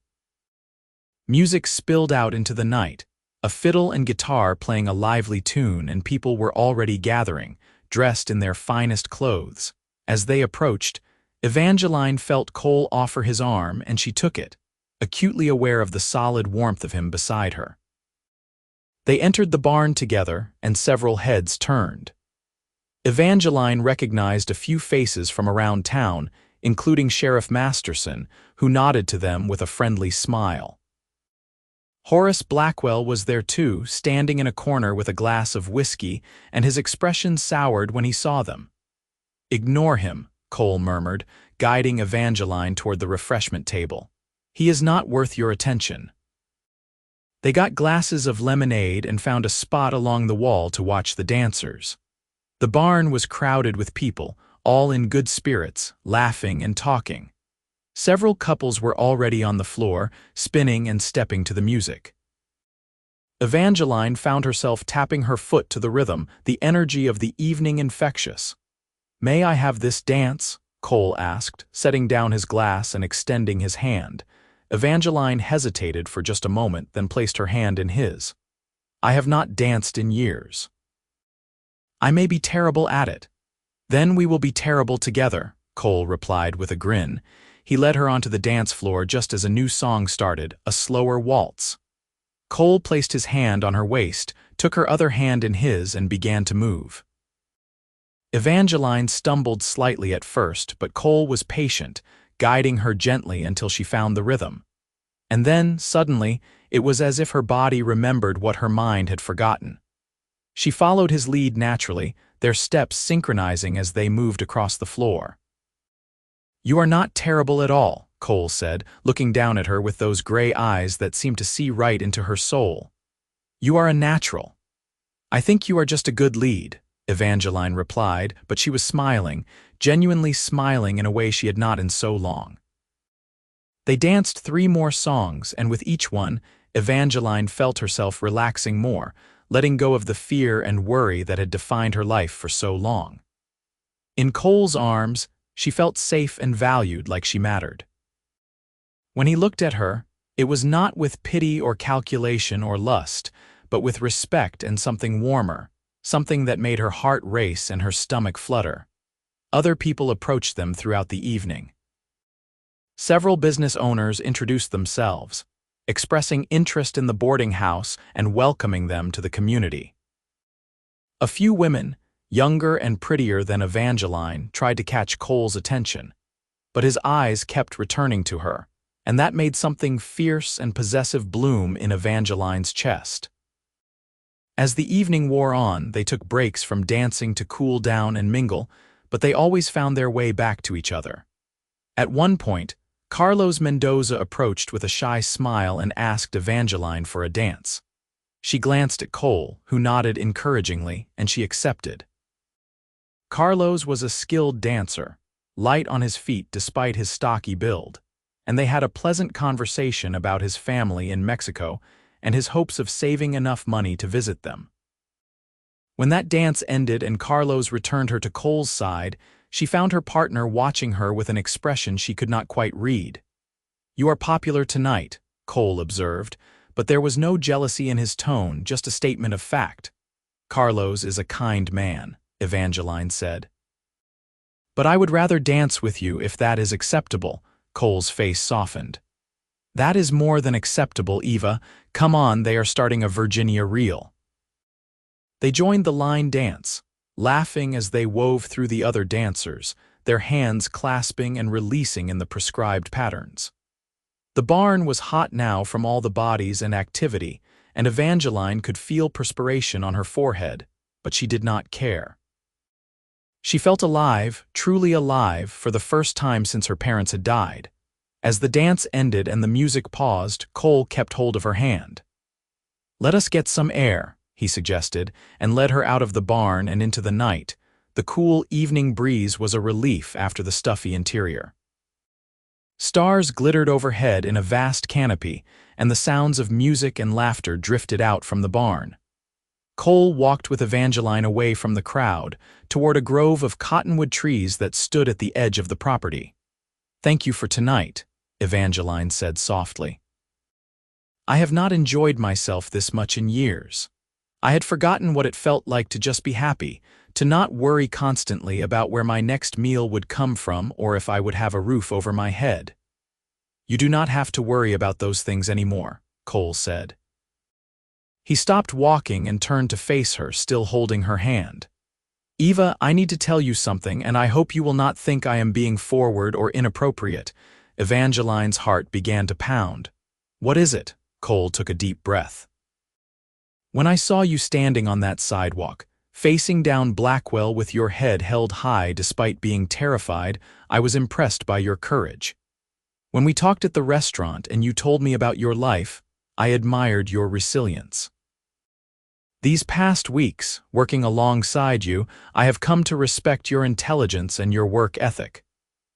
Music spilled out into the night, a fiddle and guitar playing a lively tune, and people were already gathering, dressed in their finest clothes. As they approached, Evangeline felt Cole offer his arm, and she took it, acutely aware of the solid warmth of him beside her. They entered the barn together, and several heads turned. Evangeline recognized a few faces from around town, including Sheriff Masterson, who nodded to them with a friendly smile. Horace Blackwell was there too, standing in a corner with a glass of whiskey, and his expression soured when he saw them. "Ignore him," Cole murmured, guiding Evangeline toward the refreshment table. "He is not worth your attention." They got glasses of lemonade and found a spot along the wall to watch the dancers. The barn was crowded with people, all in good spirits, laughing and talking. Several couples were already on the floor, spinning and stepping to the music. Evangeline found herself tapping her foot to the rhythm, the energy of the evening infectious. "May I have this dance?" Cole asked, setting down his glass and extending his hand. Evangeline hesitated for just a moment, then placed her hand in his. "I have not danced in years." "I may be terrible at it." "Then we will be terrible together," Cole replied with a grin. He led her onto the dance floor just as a new song started, a slower waltz. Cole placed his hand on her waist, took her other hand in his, and began to move. Evangeline stumbled slightly at first, but Cole was patient, guiding her gently until she found the rhythm. And then, suddenly, it was as if her body remembered what her mind had forgotten. She followed his lead naturally, their steps synchronizing as they moved across the floor. "You are not terrible at all," Cole said, looking down at her with those gray eyes that seemed to see right into her soul. "You are a natural." "I think you are just a good lead," Evangeline replied, but she was smiling, genuinely smiling in a way she had not in so long. They danced 3 more songs, and with each one, Evangeline felt herself relaxing more, letting go of the fear and worry that had defined her life for so long. In Cole's arms, she felt safe and valued, like she mattered. When he looked at her, it was not with pity or calculation or lust, but with respect and something warmer, something that made her heart race and her stomach flutter. Other people approached them throughout the evening. Several business owners introduced themselves, expressing interest in the boarding house and welcoming them to the community. A few women, younger and prettier than Evangeline, tried to catch Cole's attention, but his eyes kept returning to her, and that made something fierce and possessive bloom in Evangeline's chest. As the evening wore on, they took breaks from dancing to cool down and mingle, but they always found their way back to each other. At one point, Carlos Mendoza approached with a shy smile and asked Evangeline for a dance. She glanced at Cole, who nodded encouragingly, and she accepted. Carlos was a skilled dancer, light on his feet despite his stocky build, and they had a pleasant conversation about his family in Mexico and his hopes of saving enough money to visit them. When that dance ended and Carlos returned her to Cole's side, she found her partner watching her with an expression she could not quite read. "You are popular tonight," Cole observed, but there was no jealousy in his tone, just a statement of fact. "Carlos is a kind man," Evangeline said. "But I would rather dance with you if that is acceptable," Cole's face softened. "That is more than acceptable, Eva. Come on, they are starting a Virginia reel." They joined the line dance, laughing as they wove through the other dancers, their hands clasping and releasing in the prescribed patterns. The barn was hot now from all the bodies and activity, and Evangeline could feel perspiration on her forehead, but she did not care. She felt alive, truly alive, for the first time since her parents had died. As the dance ended and the music paused, Cole kept hold of her hand. "Let us get some air," he suggested, and led her out of the barn and into the night. The cool evening breeze was a relief after the stuffy interior. Stars glittered overhead in a vast canopy, and the sounds of music and laughter drifted out from the barn. Cole walked with Evangeline away from the crowd, toward a grove of cottonwood trees that stood at the edge of the property. "Thank you for tonight," Evangeline said softly. "I have not enjoyed myself this much in years. I had forgotten what it felt like to just be happy, to not worry constantly about where my next meal would come from or if I would have a roof over my head." "You do not have to worry about those things anymore," Cole said. He stopped walking and turned to face her, still holding her hand. "Eva, I need to tell you something, and I hope you will not think I am being forward or inappropriate." Evangeline's heart began to pound. "What is it?" Cole took a deep breath. "When I saw you standing on that sidewalk, facing down Blackwell with your head held high despite being terrified, I was impressed by your courage. When we talked at the restaurant and you told me about your life, I admired your resilience. These past weeks, working alongside you, I have come to respect your intelligence and your work ethic.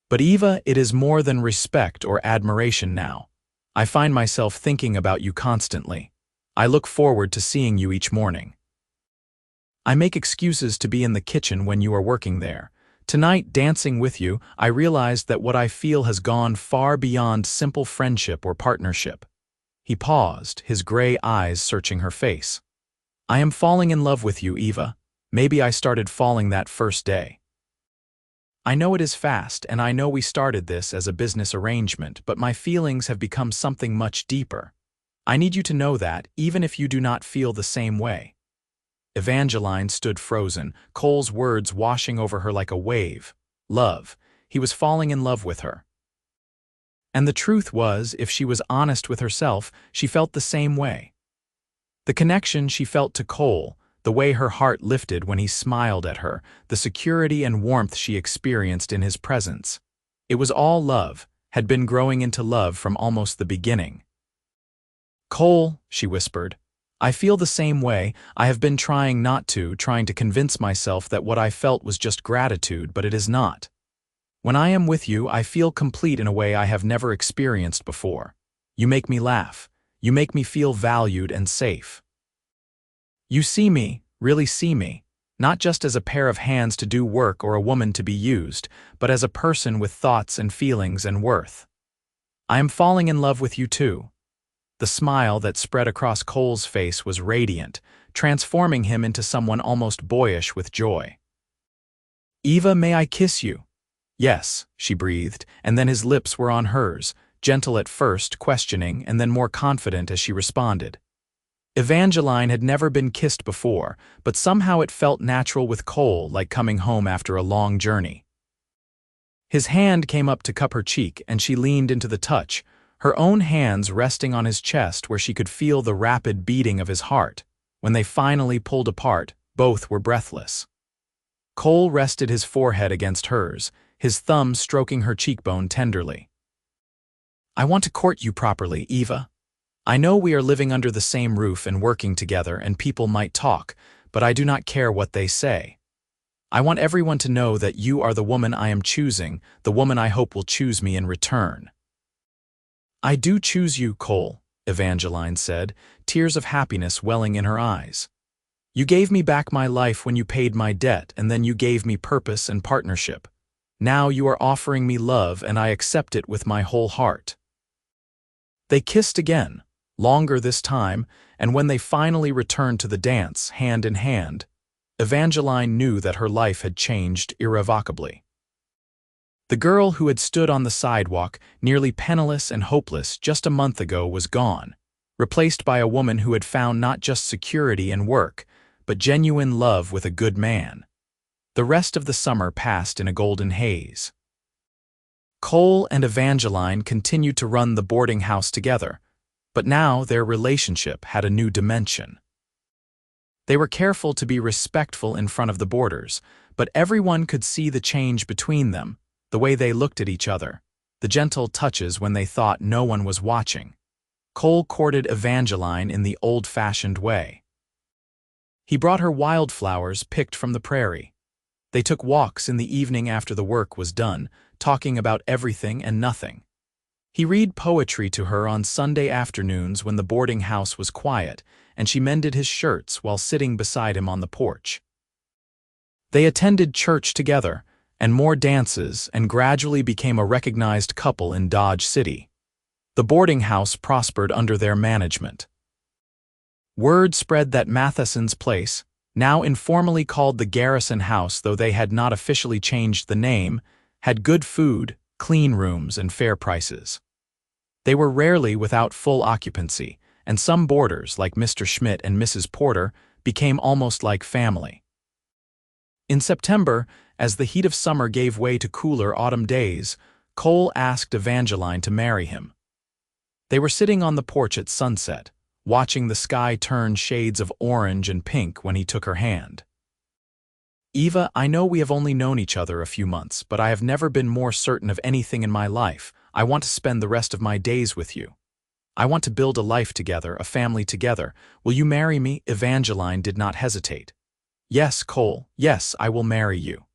But Eva, it is more than respect or admiration now. I find myself thinking about you constantly. I look forward to seeing you each morning. I make excuses to be in the kitchen when you are working there. Tonight, dancing with you, I realized that what I feel has gone far beyond simple friendship or partnership." He paused, his gray eyes searching her face. "I am falling in love with you, Eva. Maybe I started falling that first day. I know it is fast, and I know we started this as a business arrangement, but my feelings have become something much deeper. I need you to know that, even if you do not feel the same way." Evangeline stood frozen, Cole's words washing over her like a wave. Love. He was falling in love with her. And the truth was, if she was honest with herself, she felt the same way. The connection she felt to Cole, the way her heart lifted when he smiled at her, the security and warmth she experienced in his presence. It was all love, had been growing into love from almost the beginning. "Cole," she whispered, "I feel the same way. I have been trying to convince myself that what I felt was just gratitude, but it is not. When I am with you, I feel complete in a way I have never experienced before. You make me laugh. You make me feel valued and safe. You see me, really see me, not just as a pair of hands to do work or a woman to be used, but as a person with thoughts and feelings and worth. I am falling in love with you too." The smile that spread across Cole's face was radiant, transforming him into someone almost boyish with joy. "Eva, may I kiss you?" "Yes," she breathed, and then his lips were on hers, gentle at first, questioning, and then more confident as she responded. Evangeline had never been kissed before, but somehow it felt natural with Cole, like coming home after a long journey. His hand came up to cup her cheek, and she leaned into the touch, her own hands resting on his chest where she could feel the rapid beating of his heart. When they finally pulled apart, both were breathless. Cole rested his forehead against hers, his thumb stroking her cheekbone tenderly. "I want to court you properly, Eva. I know we are living under the same roof and working together, and people might talk, but I do not care what they say. I want everyone to know that you are the woman I am choosing, the woman I hope will choose me in return." "I do choose you, Cole," Evangeline said, tears of happiness welling in her eyes. "You gave me back my life when you paid my debt, and then you gave me purpose and partnership. Now you are offering me love, and I accept it with my whole heart." They kissed again, longer this time, and when they finally returned to the dance, hand in hand, Evangeline knew that her life had changed irrevocably. The girl who had stood on the sidewalk, nearly penniless and hopeless just a month ago, was gone, replaced by a woman who had found not just security and work, but genuine love with a good man. The rest of the summer passed in a golden haze. Cole and Evangeline continued to run the boarding house together, but now their relationship had a new dimension. They were careful to be respectful in front of the boarders, but everyone could see the change between them, the way they looked at each other, the gentle touches when they thought no one was watching. Cole courted Evangeline in the old-fashioned way. He brought her wildflowers picked from the prairie. They took walks in the evening after the work was done, talking about everything and nothing. He read poetry to her on Sunday afternoons when the boarding house was quiet, and she mended his shirts while sitting beside him on the porch. They attended church together, and more dances, and gradually became a recognized couple in Dodge City. The boarding house prospered under their management. Word spread that Matheson's place, now informally called the Garrison House though they had not officially changed the name, had good food, clean rooms, and fair prices. They were rarely without full occupancy, and some boarders, like Mr. Schmidt and Mrs. Porter, became almost like family. In September, as the heat of summer gave way to cooler autumn days, Cole asked Evangeline to marry him. They were sitting on the porch at sunset, watching the sky turn shades of orange and pink when he took her hand. "Eva, I know we have only known each other a few months, but I have never been more certain of anything in my life. I want to spend the rest of my days with you. I want to build a life together, a family together. Will you marry me?" Evangeline did not hesitate. "Yes, Cole, yes, I will marry you."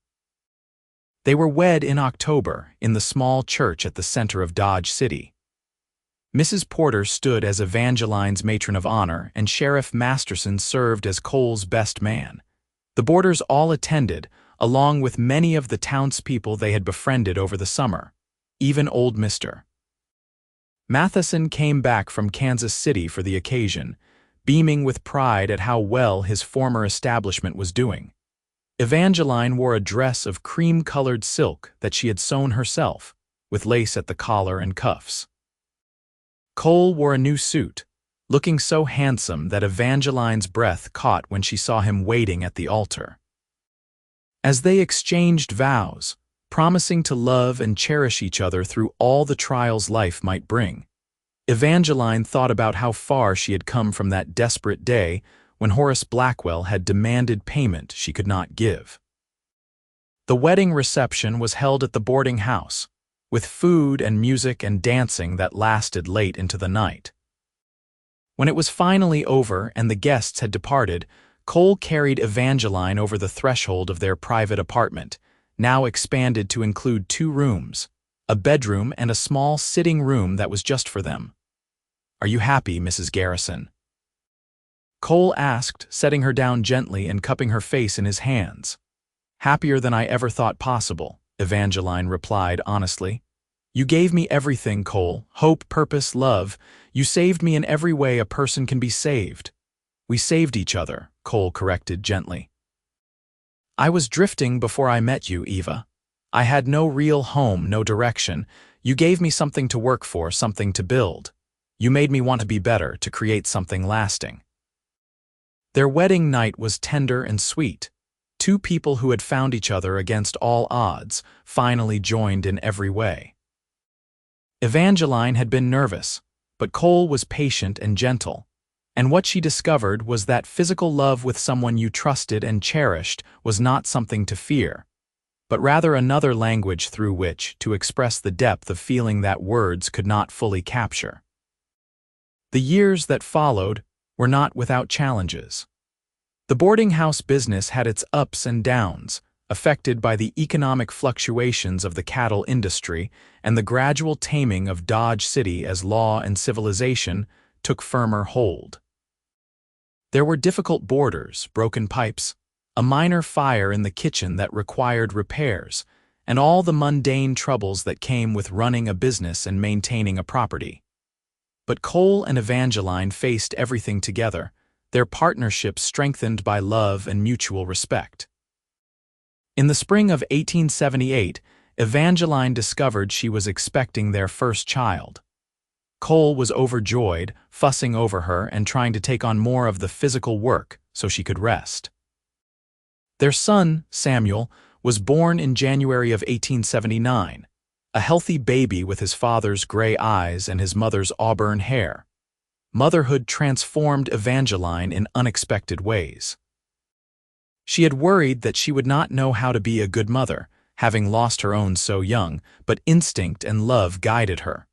They were wed in October, in the small church at the center of Dodge City. Mrs. Porter stood as Evangeline's matron of honor, and Sheriff Masterson served as Cole's best man. The boarders all attended, along with many of the townspeople they had befriended over the summer, even old Mr. Matheson came back from Kansas City for the occasion, beaming with pride at how well his former establishment was doing. Evangeline wore a dress of cream-colored silk that she had sewn herself, with lace at the collar and cuffs. Cole wore a new suit, looking so handsome that Evangeline's breath caught when she saw him waiting at the altar. As they exchanged vows, promising to love and cherish each other through all the trials life might bring, Evangeline thought about how far she had come from that desperate day when Horace Blackwell had demanded payment she could not give. The wedding reception was held at the boarding house, with food and music and dancing that lasted late into the night. When it was finally over and the guests had departed, Cole carried Evangeline over the threshold of their private apartment, now expanded to include 2 rooms, a bedroom and a small sitting room that was just for them. "Are you happy, Mrs. Garrison?" Cole asked, setting her down gently and cupping her face in his hands. "Happier than I ever thought possible," Evangeline replied honestly. "You gave me everything, Cole, hope, purpose, love. You saved me in every way a person can be saved." "We saved each other," Cole corrected gently. "I was drifting before I met you, Eva. I had no real home, no direction. You gave me something to work for, something to build. You made me want to be better, to create something lasting." Their wedding night was tender and sweet. 2 people who had found each other against all odds, finally joined in every way. Evangeline had been nervous, but Cole was patient and gentle. And what she discovered was that physical love with someone you trusted and cherished was not something to fear, but rather another language through which to express the depth of feeling that words could not fully capture. The years that followed were not without challenges. The boarding house business had its ups and downs, affected by the economic fluctuations of the cattle industry and the gradual taming of Dodge City as law and civilization took firmer hold. There were difficult boarders, broken pipes, a minor fire in the kitchen that required repairs, and all the mundane troubles that came with running a business and maintaining a property. But Cole and Evangeline faced everything together, their partnership strengthened by love and mutual respect. In the spring of 1878, Evangeline discovered she was expecting their first child. Cole was overjoyed, fussing over her and trying to take on more of the physical work so she could rest. Their son, Samuel, was born in January of 1879, a healthy baby with his father's gray eyes and his mother's auburn hair. Motherhood transformed Evangeline in unexpected ways. She had worried that she would not know how to be a good mother, having lost her own so young, but instinct and love guided her.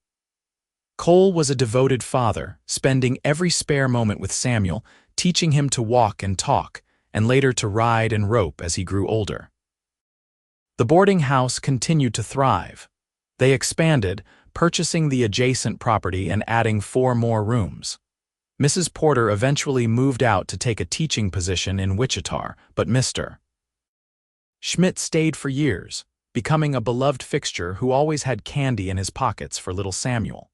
Cole was a devoted father, spending every spare moment with Samuel, teaching him to walk and talk, and later to ride and rope as he grew older. The boarding house continued to thrive. They expanded, purchasing the adjacent property and adding 4 more rooms. Mrs. Porter eventually moved out to take a teaching position in Wichita, but Mr. Schmidt stayed for years, becoming a beloved fixture who always had candy in his pockets for little Samuel.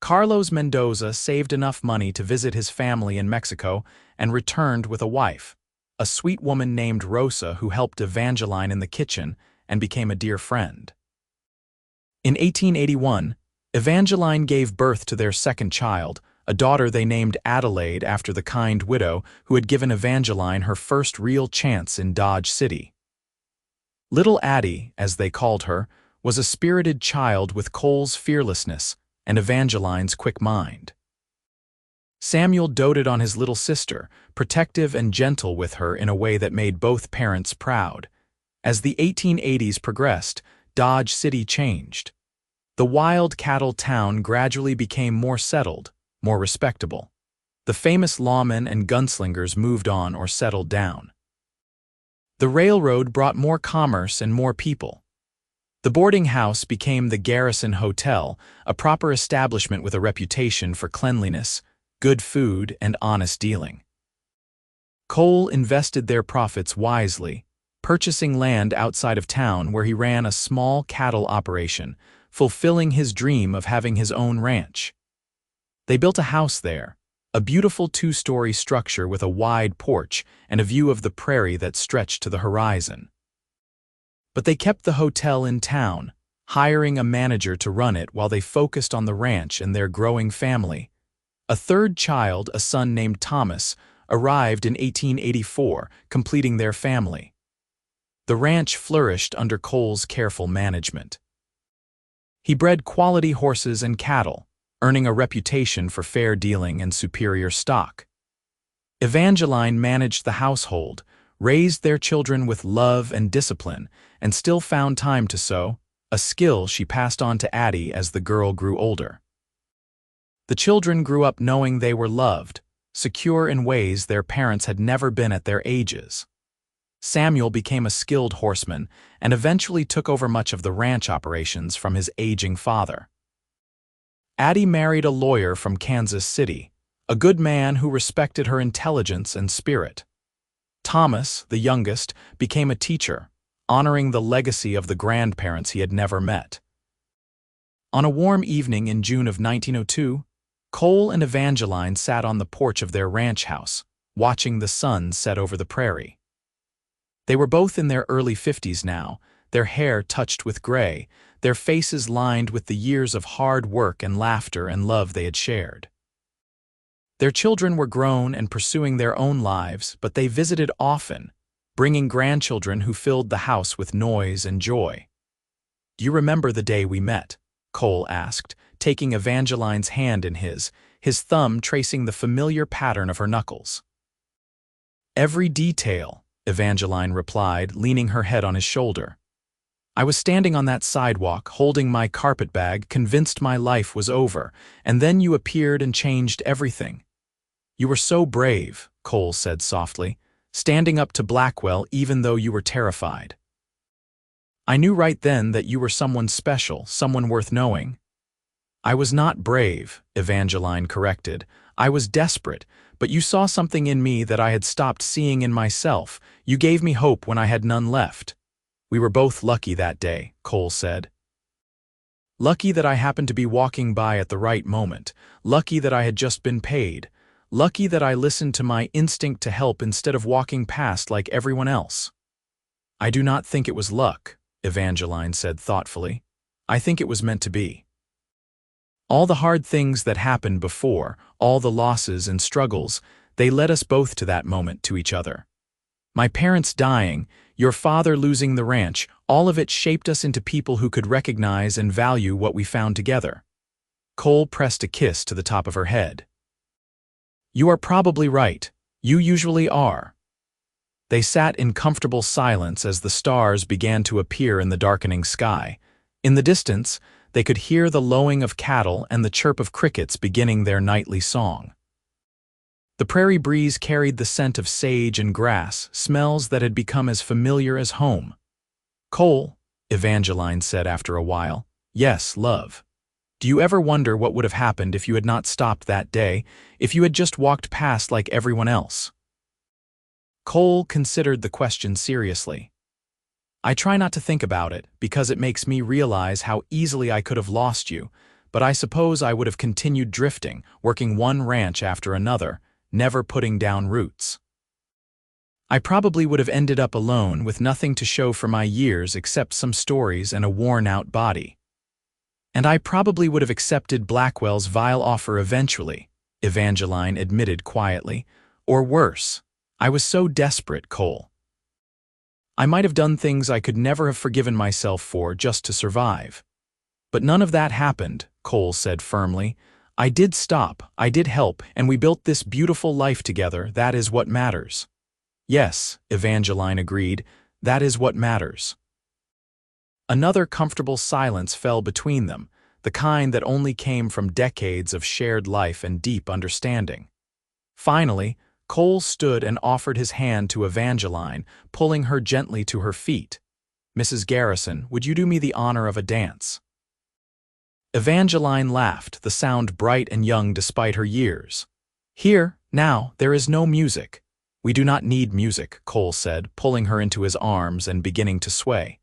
Carlos Mendoza saved enough money to visit his family in Mexico and returned with a wife, a sweet woman named Rosa who helped Evangeline in the kitchen and became a dear friend. In 1881, Evangeline gave birth to their second child, a daughter they named Adelaide after the kind widow who had given Evangeline her first real chance in Dodge City. Little Addie, as they called her, was a spirited child with Cole's fearlessness and Evangeline's quick mind. Samuel doted on his little sister, protective and gentle with her in a way that made both parents proud. As the 1880s progressed, Dodge City changed. The wild cattle town gradually became more settled, more respectable. The famous lawmen and gunslingers moved on or settled down. The railroad brought more commerce and more people. The boarding house became the Garrison Hotel, a proper establishment with a reputation for cleanliness, good food, and honest dealing. Cole invested their profits wisely, purchasing land outside of town where he ran a small cattle operation, fulfilling his dream of having his own ranch. They built a house there, a beautiful 2-story structure with a wide porch and a view of the prairie that stretched to the horizon. But they kept the hotel in town, hiring a manager to run it while they focused on the ranch and their growing family. A third child, a son named Thomas, arrived in 1884, completing their family. The ranch flourished under Cole's careful management. He bred quality horses and cattle, earning a reputation for fair dealing and superior stock. Evangeline managed the household, raised their children with love and discipline, and still found time to sew, a skill she passed on to Addie as the girl grew older. The children grew up knowing they were loved, secure in ways their parents had never been at their ages. Samuel became a skilled horseman and eventually took over much of the ranch operations from his aging father. Addie married a lawyer from Kansas City, a good man who respected her intelligence and spirit. Thomas, the youngest, became a teacher, honoring the legacy of the grandparents he had never met. On a warm evening in June of 1902, Cole and Evangeline sat on the porch of their ranch house, watching the sun set over the prairie. They were both in their early 50s now, their hair touched with gray, their faces lined with the years of hard work and laughter and love they had shared. Their children were grown and pursuing their own lives, but they visited often, bringing grandchildren who filled the house with noise and joy. "Do you remember the day we met?" Cole asked, taking Evangeline's hand in his thumb tracing the familiar pattern of her knuckles. Every detail, Evangeline replied, leaning her head on his shoulder. I was standing on that sidewalk, holding my carpetbag, convinced my life was over, and then you appeared and changed everything. You were so brave, Cole said softly, standing up to Blackwell even though you were terrified. I knew right then that you were someone special, someone worth knowing. I was not brave, Evangeline corrected. I was desperate, but you saw something in me that I had stopped seeing in myself. You gave me hope when I had none left. We were both lucky that day, Cole said. Lucky that I happened to be walking by at the right moment. Lucky that I had just been paid. Lucky that I listened to my instinct to help instead of walking past like everyone else. I do not think it was luck, Evangeline said thoughtfully. I think it was meant to be. All the hard things that happened before, all the losses and struggles, they led us both to that moment, to each other. My parents dying, your father losing the ranch, all of it shaped us into people who could recognize and value what we found together. Cole pressed a kiss to the top of her head. You are probably right. You usually are. They sat in comfortable silence as the stars began to appear in the darkening sky. In the distance, they could hear the lowing of cattle and the chirp of crickets beginning their nightly song. The prairie breeze carried the scent of sage and grass, smells that had become as familiar as home. Cole, Evangeline said after a while, yes, love. Do you ever wonder what would have happened if you had not stopped that day, if you had just walked past like everyone else? Cole considered the question seriously. I try not to think about it because it makes me realize how easily I could have lost you, but I suppose I would have continued drifting, working one ranch after another, never putting down roots. I probably would have ended up alone with nothing to show for my years except some stories and a worn-out body. And I probably would have accepted Blackwell's vile offer eventually, Evangeline admitted quietly, or worse. I was so desperate, Cole. I might have done things I could never have forgiven myself for just to survive. But none of that happened, Cole said firmly. I did stop, I did help, and we built this beautiful life together. That is what matters. Yes, Evangeline agreed, that is what matters. Another comfortable silence fell between them, the kind that only came from decades of shared life and deep understanding. Finally, Cole stood and offered his hand to Evangeline, pulling her gently to her feet. Mrs. Garrison, would you do me the honor of a dance? Evangeline laughed, the sound bright and young despite her years. Here, now, there is no music. We do not need music, Cole said, pulling her into his arms and beginning to sway.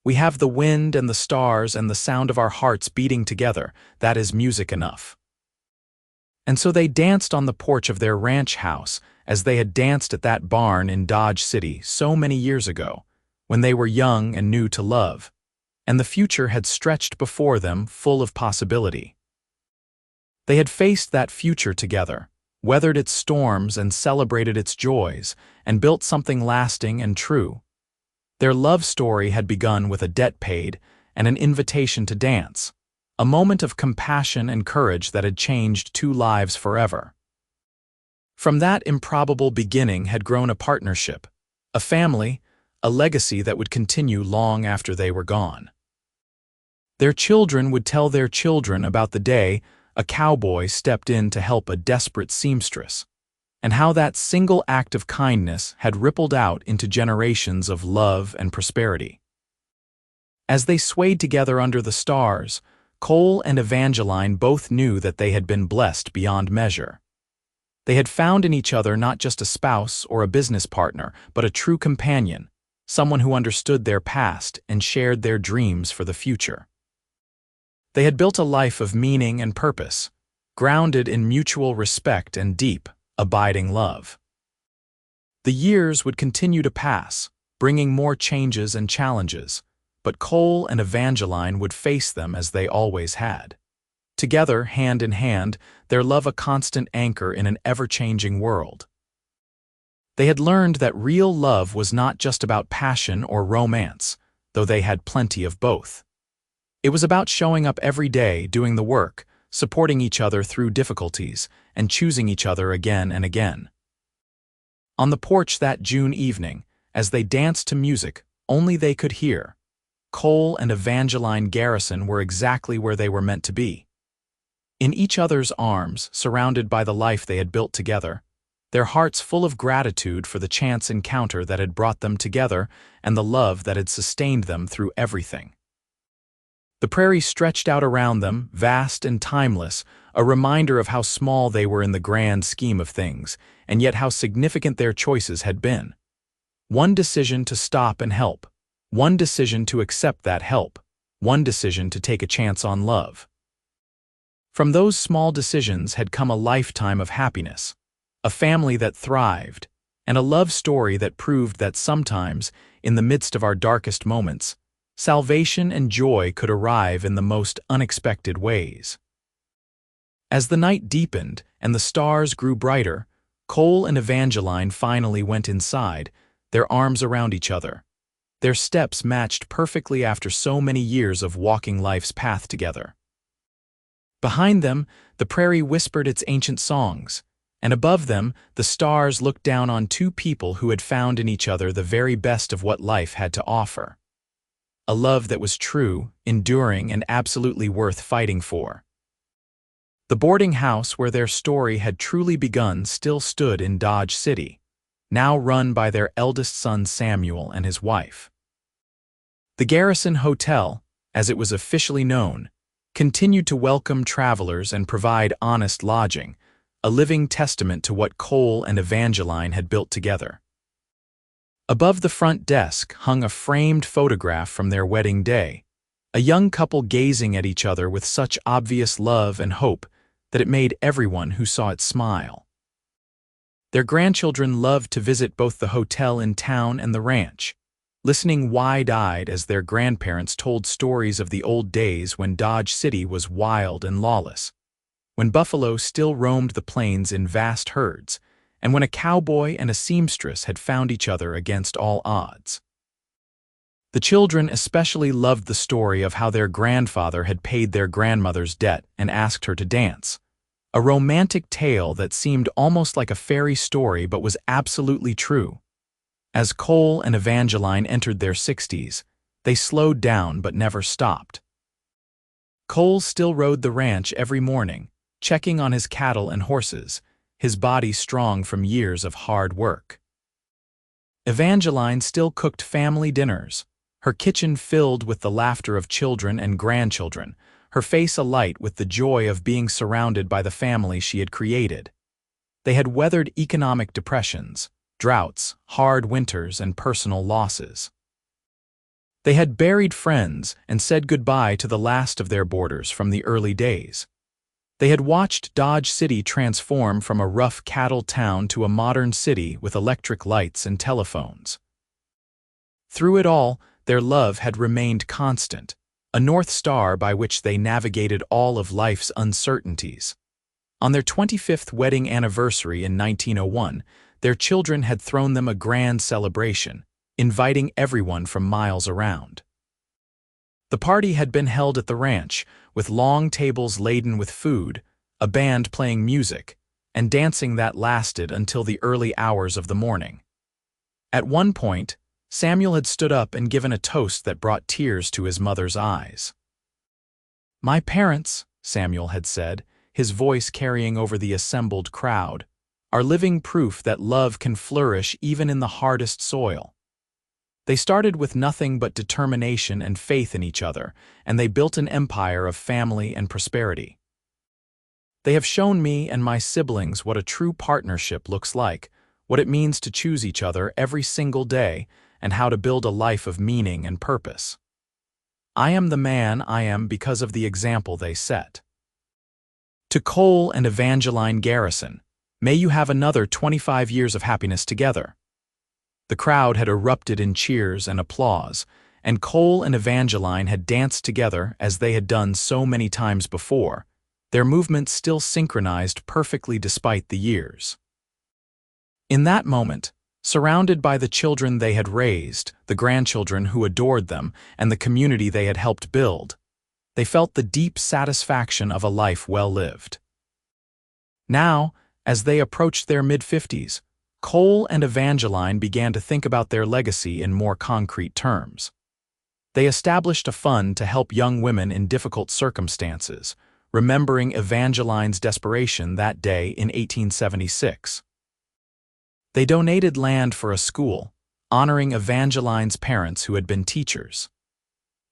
We have the wind and the stars and the sound of our hearts beating together. That is music enough. And so they danced on the porch of their ranch house, as they had danced at that barn in Dodge City so many years ago, when they were young and new to love, and the future had stretched before them full of possibility. They had faced that future together, weathered its storms and celebrated its joys, and built something lasting and true. Their love story had begun with a debt paid and an invitation to dance, a moment of compassion and courage that had changed two lives forever. From that improbable beginning had grown a partnership, a family, a legacy that would continue long after they were gone. Their children would tell their children about the day a cowboy stepped in to help a desperate seamstress, and how that single act of kindness had rippled out into generations of love and prosperity. As they swayed together under the stars, Cole and Evangeline both knew that they had been blessed beyond measure. They had found in each other not just a spouse or a business partner, but a true companion, someone who understood their past and shared their dreams for the future. They had built a life of meaning and purpose, grounded in mutual respect and deep, abiding love. The years would continue to pass, bringing more changes and challenges, but Cole and Evangeline would face them as they always had. Together, hand in hand, their love a constant anchor in an ever-changing world. They had learned that real love was not just about passion or romance, though they had plenty of both. It was about showing up every day, doing the work, supporting each other through difficulties, and choosing each other again and again. On the porch that June evening, as they danced to music only they could hear, Cole and Evangeline Garrison were exactly where they were meant to be. In each other's arms, surrounded by the life they had built together, their hearts full of gratitude for the chance encounter that had brought them together and the love that had sustained them through everything. The prairie stretched out around them, vast and timeless, a reminder of how small they were in the grand scheme of things, and yet how significant their choices had been. One decision to stop and help, one decision to accept that help, one decision to take a chance on love. From those small decisions had come a lifetime of happiness, a family that thrived, and a love story that proved that sometimes, in the midst of our darkest moments, salvation and joy could arrive in the most unexpected ways. As the night deepened and the stars grew brighter, Cole and Evangeline finally went inside, their arms around each other. Their steps matched perfectly after so many years of walking life's path together. Behind them, the prairie whispered its ancient songs, and above them, the stars looked down on two people who had found in each other the very best of what life had to offer. A love that was true, enduring, and absolutely worth fighting for. The boarding house where their story had truly begun still stood in Dodge City, now run by their eldest son Samuel and his wife. The Garrison Hotel, as it was officially known, continued to welcome travelers and provide honest lodging, a living testament to what Cole and Evangeline had built together. Above the front desk hung a framed photograph from their wedding day, a young couple gazing at each other with such obvious love and hope that it made everyone who saw it smile. Their grandchildren loved to visit both the hotel in town and the ranch, listening wide-eyed as their grandparents told stories of the old days when Dodge City was wild and lawless, when buffalo still roamed the plains in vast herds, and when a cowboy and a seamstress had found each other against all odds. The children especially loved the story of how their grandfather had paid their grandmother's debt and asked her to dance, a romantic tale that seemed almost like a fairy story but was absolutely true. As Cole and Evangeline entered their 60s, they slowed down but never stopped. Cole still rode the ranch every morning, checking on his cattle and horses, his body strong from years of hard work. Evangeline still cooked family dinners, her kitchen filled with the laughter of children and grandchildren, her face alight with the joy of being surrounded by the family she had created. They had weathered economic depressions, droughts, hard winters, and personal losses. They had buried friends and said goodbye to the last of their boarders from the early days. They had watched Dodge City transform from a rough cattle town to a modern city with electric lights and telephones. Through it all, their love had remained constant, a north star by which they navigated all of life's uncertainties. On their 25th wedding anniversary in 1901, their children had thrown them a grand celebration, inviting everyone from miles around. The party had been held at the ranch, with long tables laden with food, a band playing music, and dancing that lasted until the early hours of the morning. At one point, Samuel had stood up and given a toast that brought tears to his mother's eyes. "My parents," Samuel had said, his voice carrying over the assembled crowd, "are living proof that love can flourish even in the hardest soil. They started with nothing but determination and faith in each other, and they built an empire of family and prosperity. They have shown me and my siblings what a true partnership looks like, what it means to choose each other every single day, and how to build a life of meaning and purpose. I am the man I am because of the example they set." To Cole and Evangeline Garrison, may you have another 25 years of happiness together. The crowd had erupted in cheers and applause, and Cole and Evangeline had danced together as they had done so many times before, their movements still synchronized perfectly despite the years. In that moment, surrounded by the children they had raised, the grandchildren who adored them, and the community they had helped build, They felt the deep satisfaction of a life well lived. Now, as they approached their mid-50s, Cole and Evangeline began to think about their legacy in more concrete terms. They established a fund to help young women in difficult circumstances, remembering Evangeline's desperation that day in 1876. They donated land for a school, honoring Evangeline's parents who had been teachers.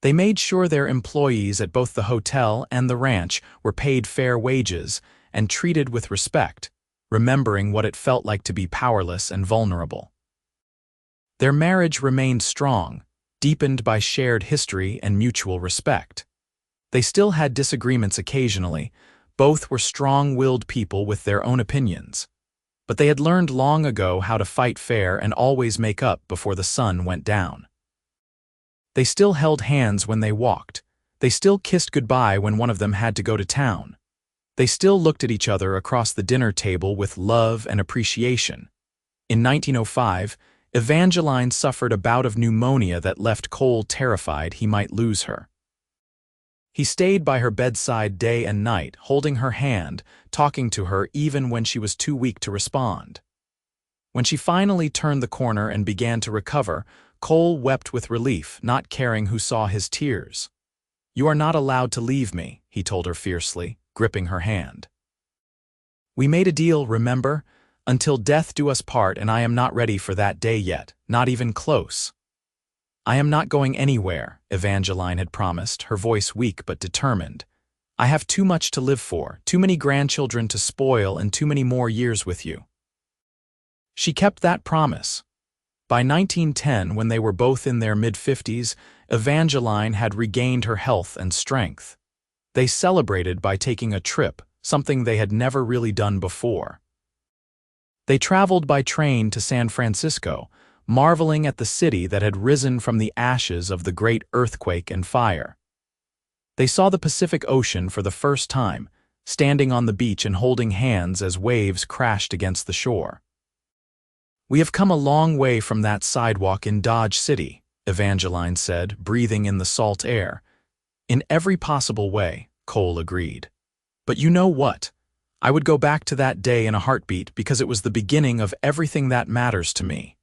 They made sure their employees at both the hotel and the ranch were paid fair wages and treated with respect, remembering what it felt like to be powerless and vulnerable. Their marriage remained strong, deepened by shared history and mutual respect. They still had disagreements occasionally. Both were strong-willed people with their own opinions. But they had learned long ago how to fight fair and always make up before the sun went down. They still held hands when they walked. They still kissed goodbye when one of them had to go to town. They still looked at each other across the dinner table with love and appreciation. In 1905, Evangeline suffered a bout of pneumonia that left Cole terrified he might lose her. He stayed by her bedside day and night, holding her hand, talking to her even when she was too weak to respond. When she finally turned the corner and began to recover, Cole wept with relief, not caring who saw his tears. "You are not allowed to leave me," he told her fiercely, gripping her hand. "We made a deal, remember? Until death do us part, and I am not ready for that day yet, not even close." "I am not going anywhere," Evangeline had promised, her voice weak but determined. "I have too much to live for, too many grandchildren to spoil, and too many more years with you." She kept that promise. By 1910, when they were both in their mid-50s, Evangeline had regained her health and strength. They celebrated by taking a trip, something they had never really done before. They traveled by train to San Francisco, marveling at the city that had risen from the ashes of the great earthquake and fire. They saw the Pacific Ocean for the first time, standing on the beach and holding hands as waves crashed against the shore. "We have come a long way from that sidewalk in Dodge City," Evangeline said, breathing in the salt air. "In every possible way," Cole agreed. "But you know what? I would go back to that day in a heartbeat because it was the beginning of everything that matters to me."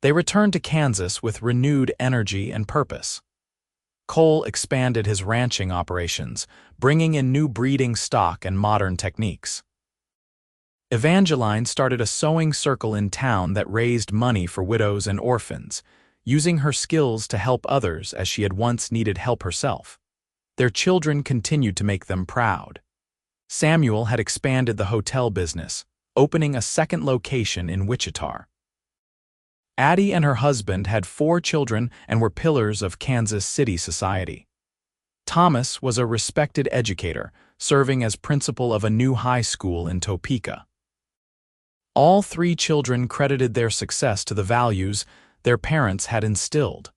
They returned to Kansas with renewed energy and purpose. Cole expanded his ranching operations, bringing in new breeding stock and modern techniques. Evangeline started a sewing circle in town that raised money for widows and orphans, using her skills to help others as she had once needed help herself. Their children continued to make them proud. Samuel had expanded the hotel business, opening a second location in Wichita. Addie and her husband had 4 children and were pillars of Kansas City society. Thomas was a respected educator, serving as principal of a new high school in Topeka. All 3 children credited their success to the values their parents had instilled: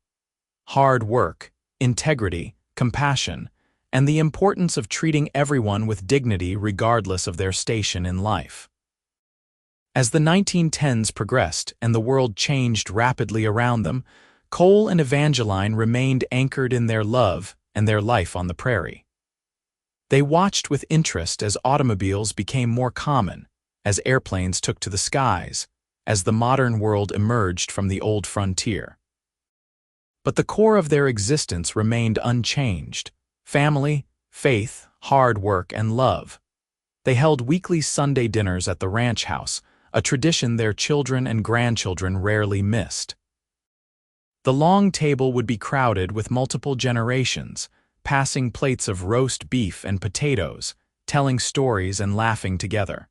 hard work, integrity, compassion, and the importance of treating everyone with dignity regardless of their station in life. As the 1910s progressed and the world changed rapidly around them, Cole and Evangeline remained anchored in their love and their life on the prairie. They watched with interest as automobiles became more common, as airplanes took to the skies, as the modern world emerged from the old frontier. But the core of their existence remained unchanged: family, faith, hard work, and love. They held weekly Sunday dinners at the ranch house, a tradition their children and grandchildren rarely missed. The long table would be crowded with multiple generations, passing plates of roast beef and potatoes, telling stories and laughing together.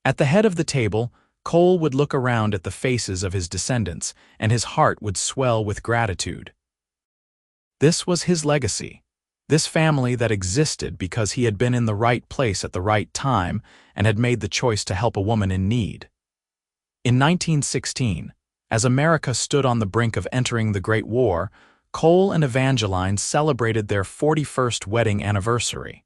At the head of the table, Cole would look around at the faces of his descendants, and his heart would swell with gratitude. This was his legacy. This family that existed because he had been in the right place at the right time and had made the choice to help a woman in need. In 1916, as America stood on the brink of entering the Great War, Cole and Evangeline celebrated their 41st wedding anniversary.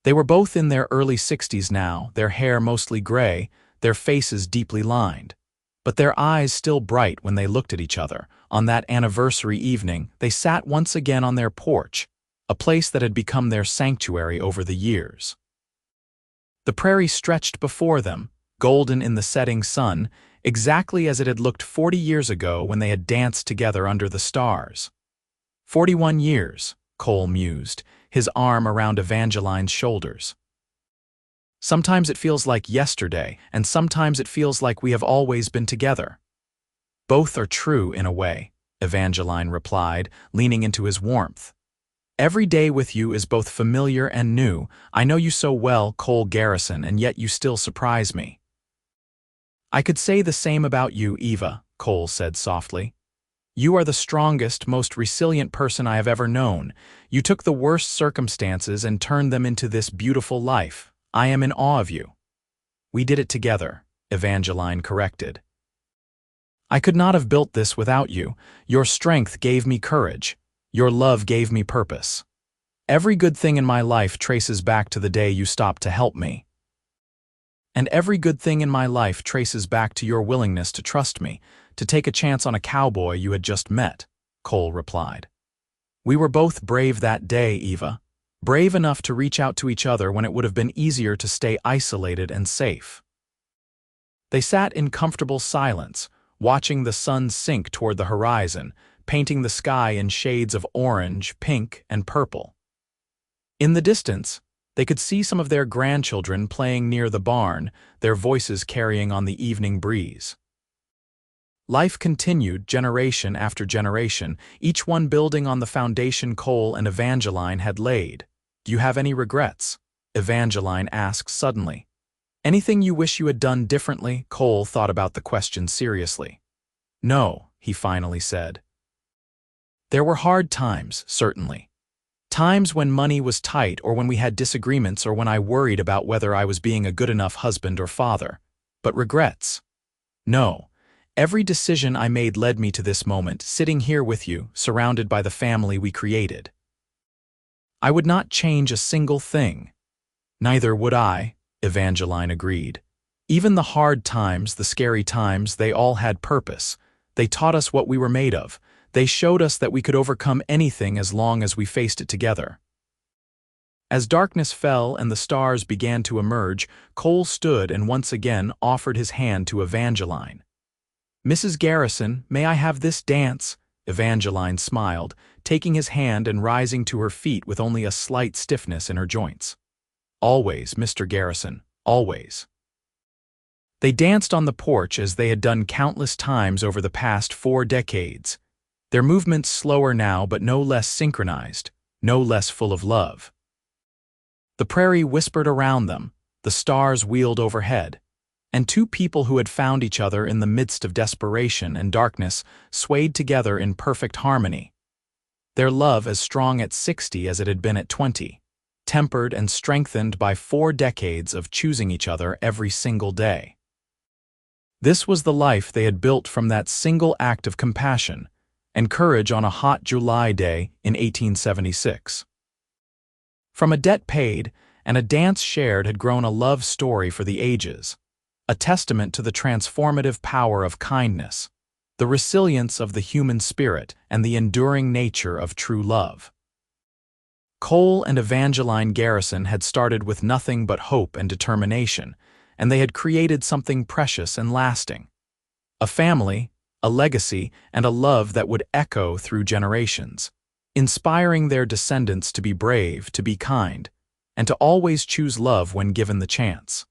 They were both in their early 60s now, their hair mostly gray, their faces deeply lined, but their eyes still bright when they looked at each other, On that anniversary evening, they sat once again on their porch, a place that had become their sanctuary over the years. The prairie stretched before them, golden in the setting sun, exactly as it had looked 40 years ago when they had danced together under the stars. 41 years, Cole mused, his arm around Evangeline's shoulders. Sometimes it feels like yesterday, and sometimes it feels like we have always been together. Both are true in a way, Evangeline replied, leaning into his warmth. Every day with you is both familiar and new. I know you so well, Cole Garrison, and yet you still surprise me. I could say the same about you, Eva, Cole said softly. You are the strongest, most resilient person I have ever known. You took the worst circumstances and turned them into this beautiful life. I am in awe of you. We did it together, Evangeline corrected. I could not have built this without you. Your strength gave me courage. Your love gave me purpose. Every good thing in my life traces back to the day you stopped to help me. And every good thing in my life traces back to your willingness to trust me, to take a chance on a cowboy you had just met, Cole replied. We were both brave that day, Eva. Brave enough to reach out to each other when it would have been easier to stay isolated and safe. They sat in comfortable silence, watching the sun sink toward the horizon, painting the sky in shades of orange, pink, and purple. In the distance, they could see some of their grandchildren playing near the barn, their voices carrying on the evening breeze. Life continued generation after generation, each one building on the foundation Cole and Evangeline had laid. Do you have any regrets? Evangeline asked suddenly. Anything you wish you had done differently? Cole thought about the question seriously. No, he finally said. There were hard times, certainly. Times when money was tight or when we had disagreements or when I worried about whether I was being a good enough husband or father. But regrets? No. Every decision I made led me to this moment, sitting here with you, surrounded by the family we created. I would not change a single thing. Neither would I, Evangeline agreed. Even the hard times, the scary times, they all had purpose. They taught us what we were made of. They showed us that we could overcome anything as long as we faced it together. As darkness fell and the stars began to emerge, Cole stood and once again offered his hand to Evangeline. Mrs. Garrison, may I have this dance? Evangeline smiled, taking his hand and rising to her feet with only a slight stiffness in her joints. Always, Mr. Garrison, always. They danced on the porch as they had done countless times over the past 4 decades. Their movements slower now but no less synchronized, no less full of love. The prairie whispered around them, the stars wheeled overhead, and two people who had found each other in the midst of desperation and darkness swayed together in perfect harmony. Their love as strong at 60 as it had been at 20, tempered and strengthened by 4 decades of choosing each other every single day. This was the life they had built from that single act of compassion and courage on a hot July day in 1876. From a debt paid and a dance shared had grown a love story for the ages, a testament to the transformative power of kindness, the resilience of the human spirit, and the enduring nature of true love. Cole and Evangeline Garrison had started with nothing but hope and determination, and they had created something precious and lasting. A family, a legacy, and a love that would echo through generations, inspiring their descendants to be brave, to be kind, and to always choose love when given the chance.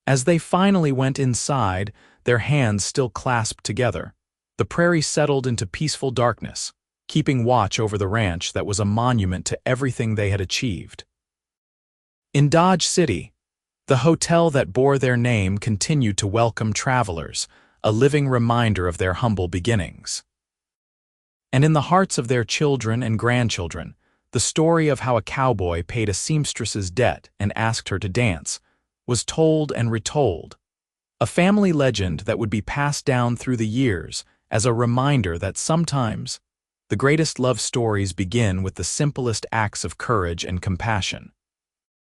As they finally went inside, their hands still clasped together, the prairie settled into peaceful darkness, keeping watch over the ranch that was a monument to everything they had achieved. In Dodge City, the hotel that bore their name continued to welcome travelers, a living reminder of their humble beginnings. And in the hearts of their children and grandchildren, the story of how a cowboy paid a seamstress's debt and asked her to dance was told and retold, a family legend that would be passed down through the years as a reminder that sometimes the greatest love stories begin with the simplest acts of courage and compassion.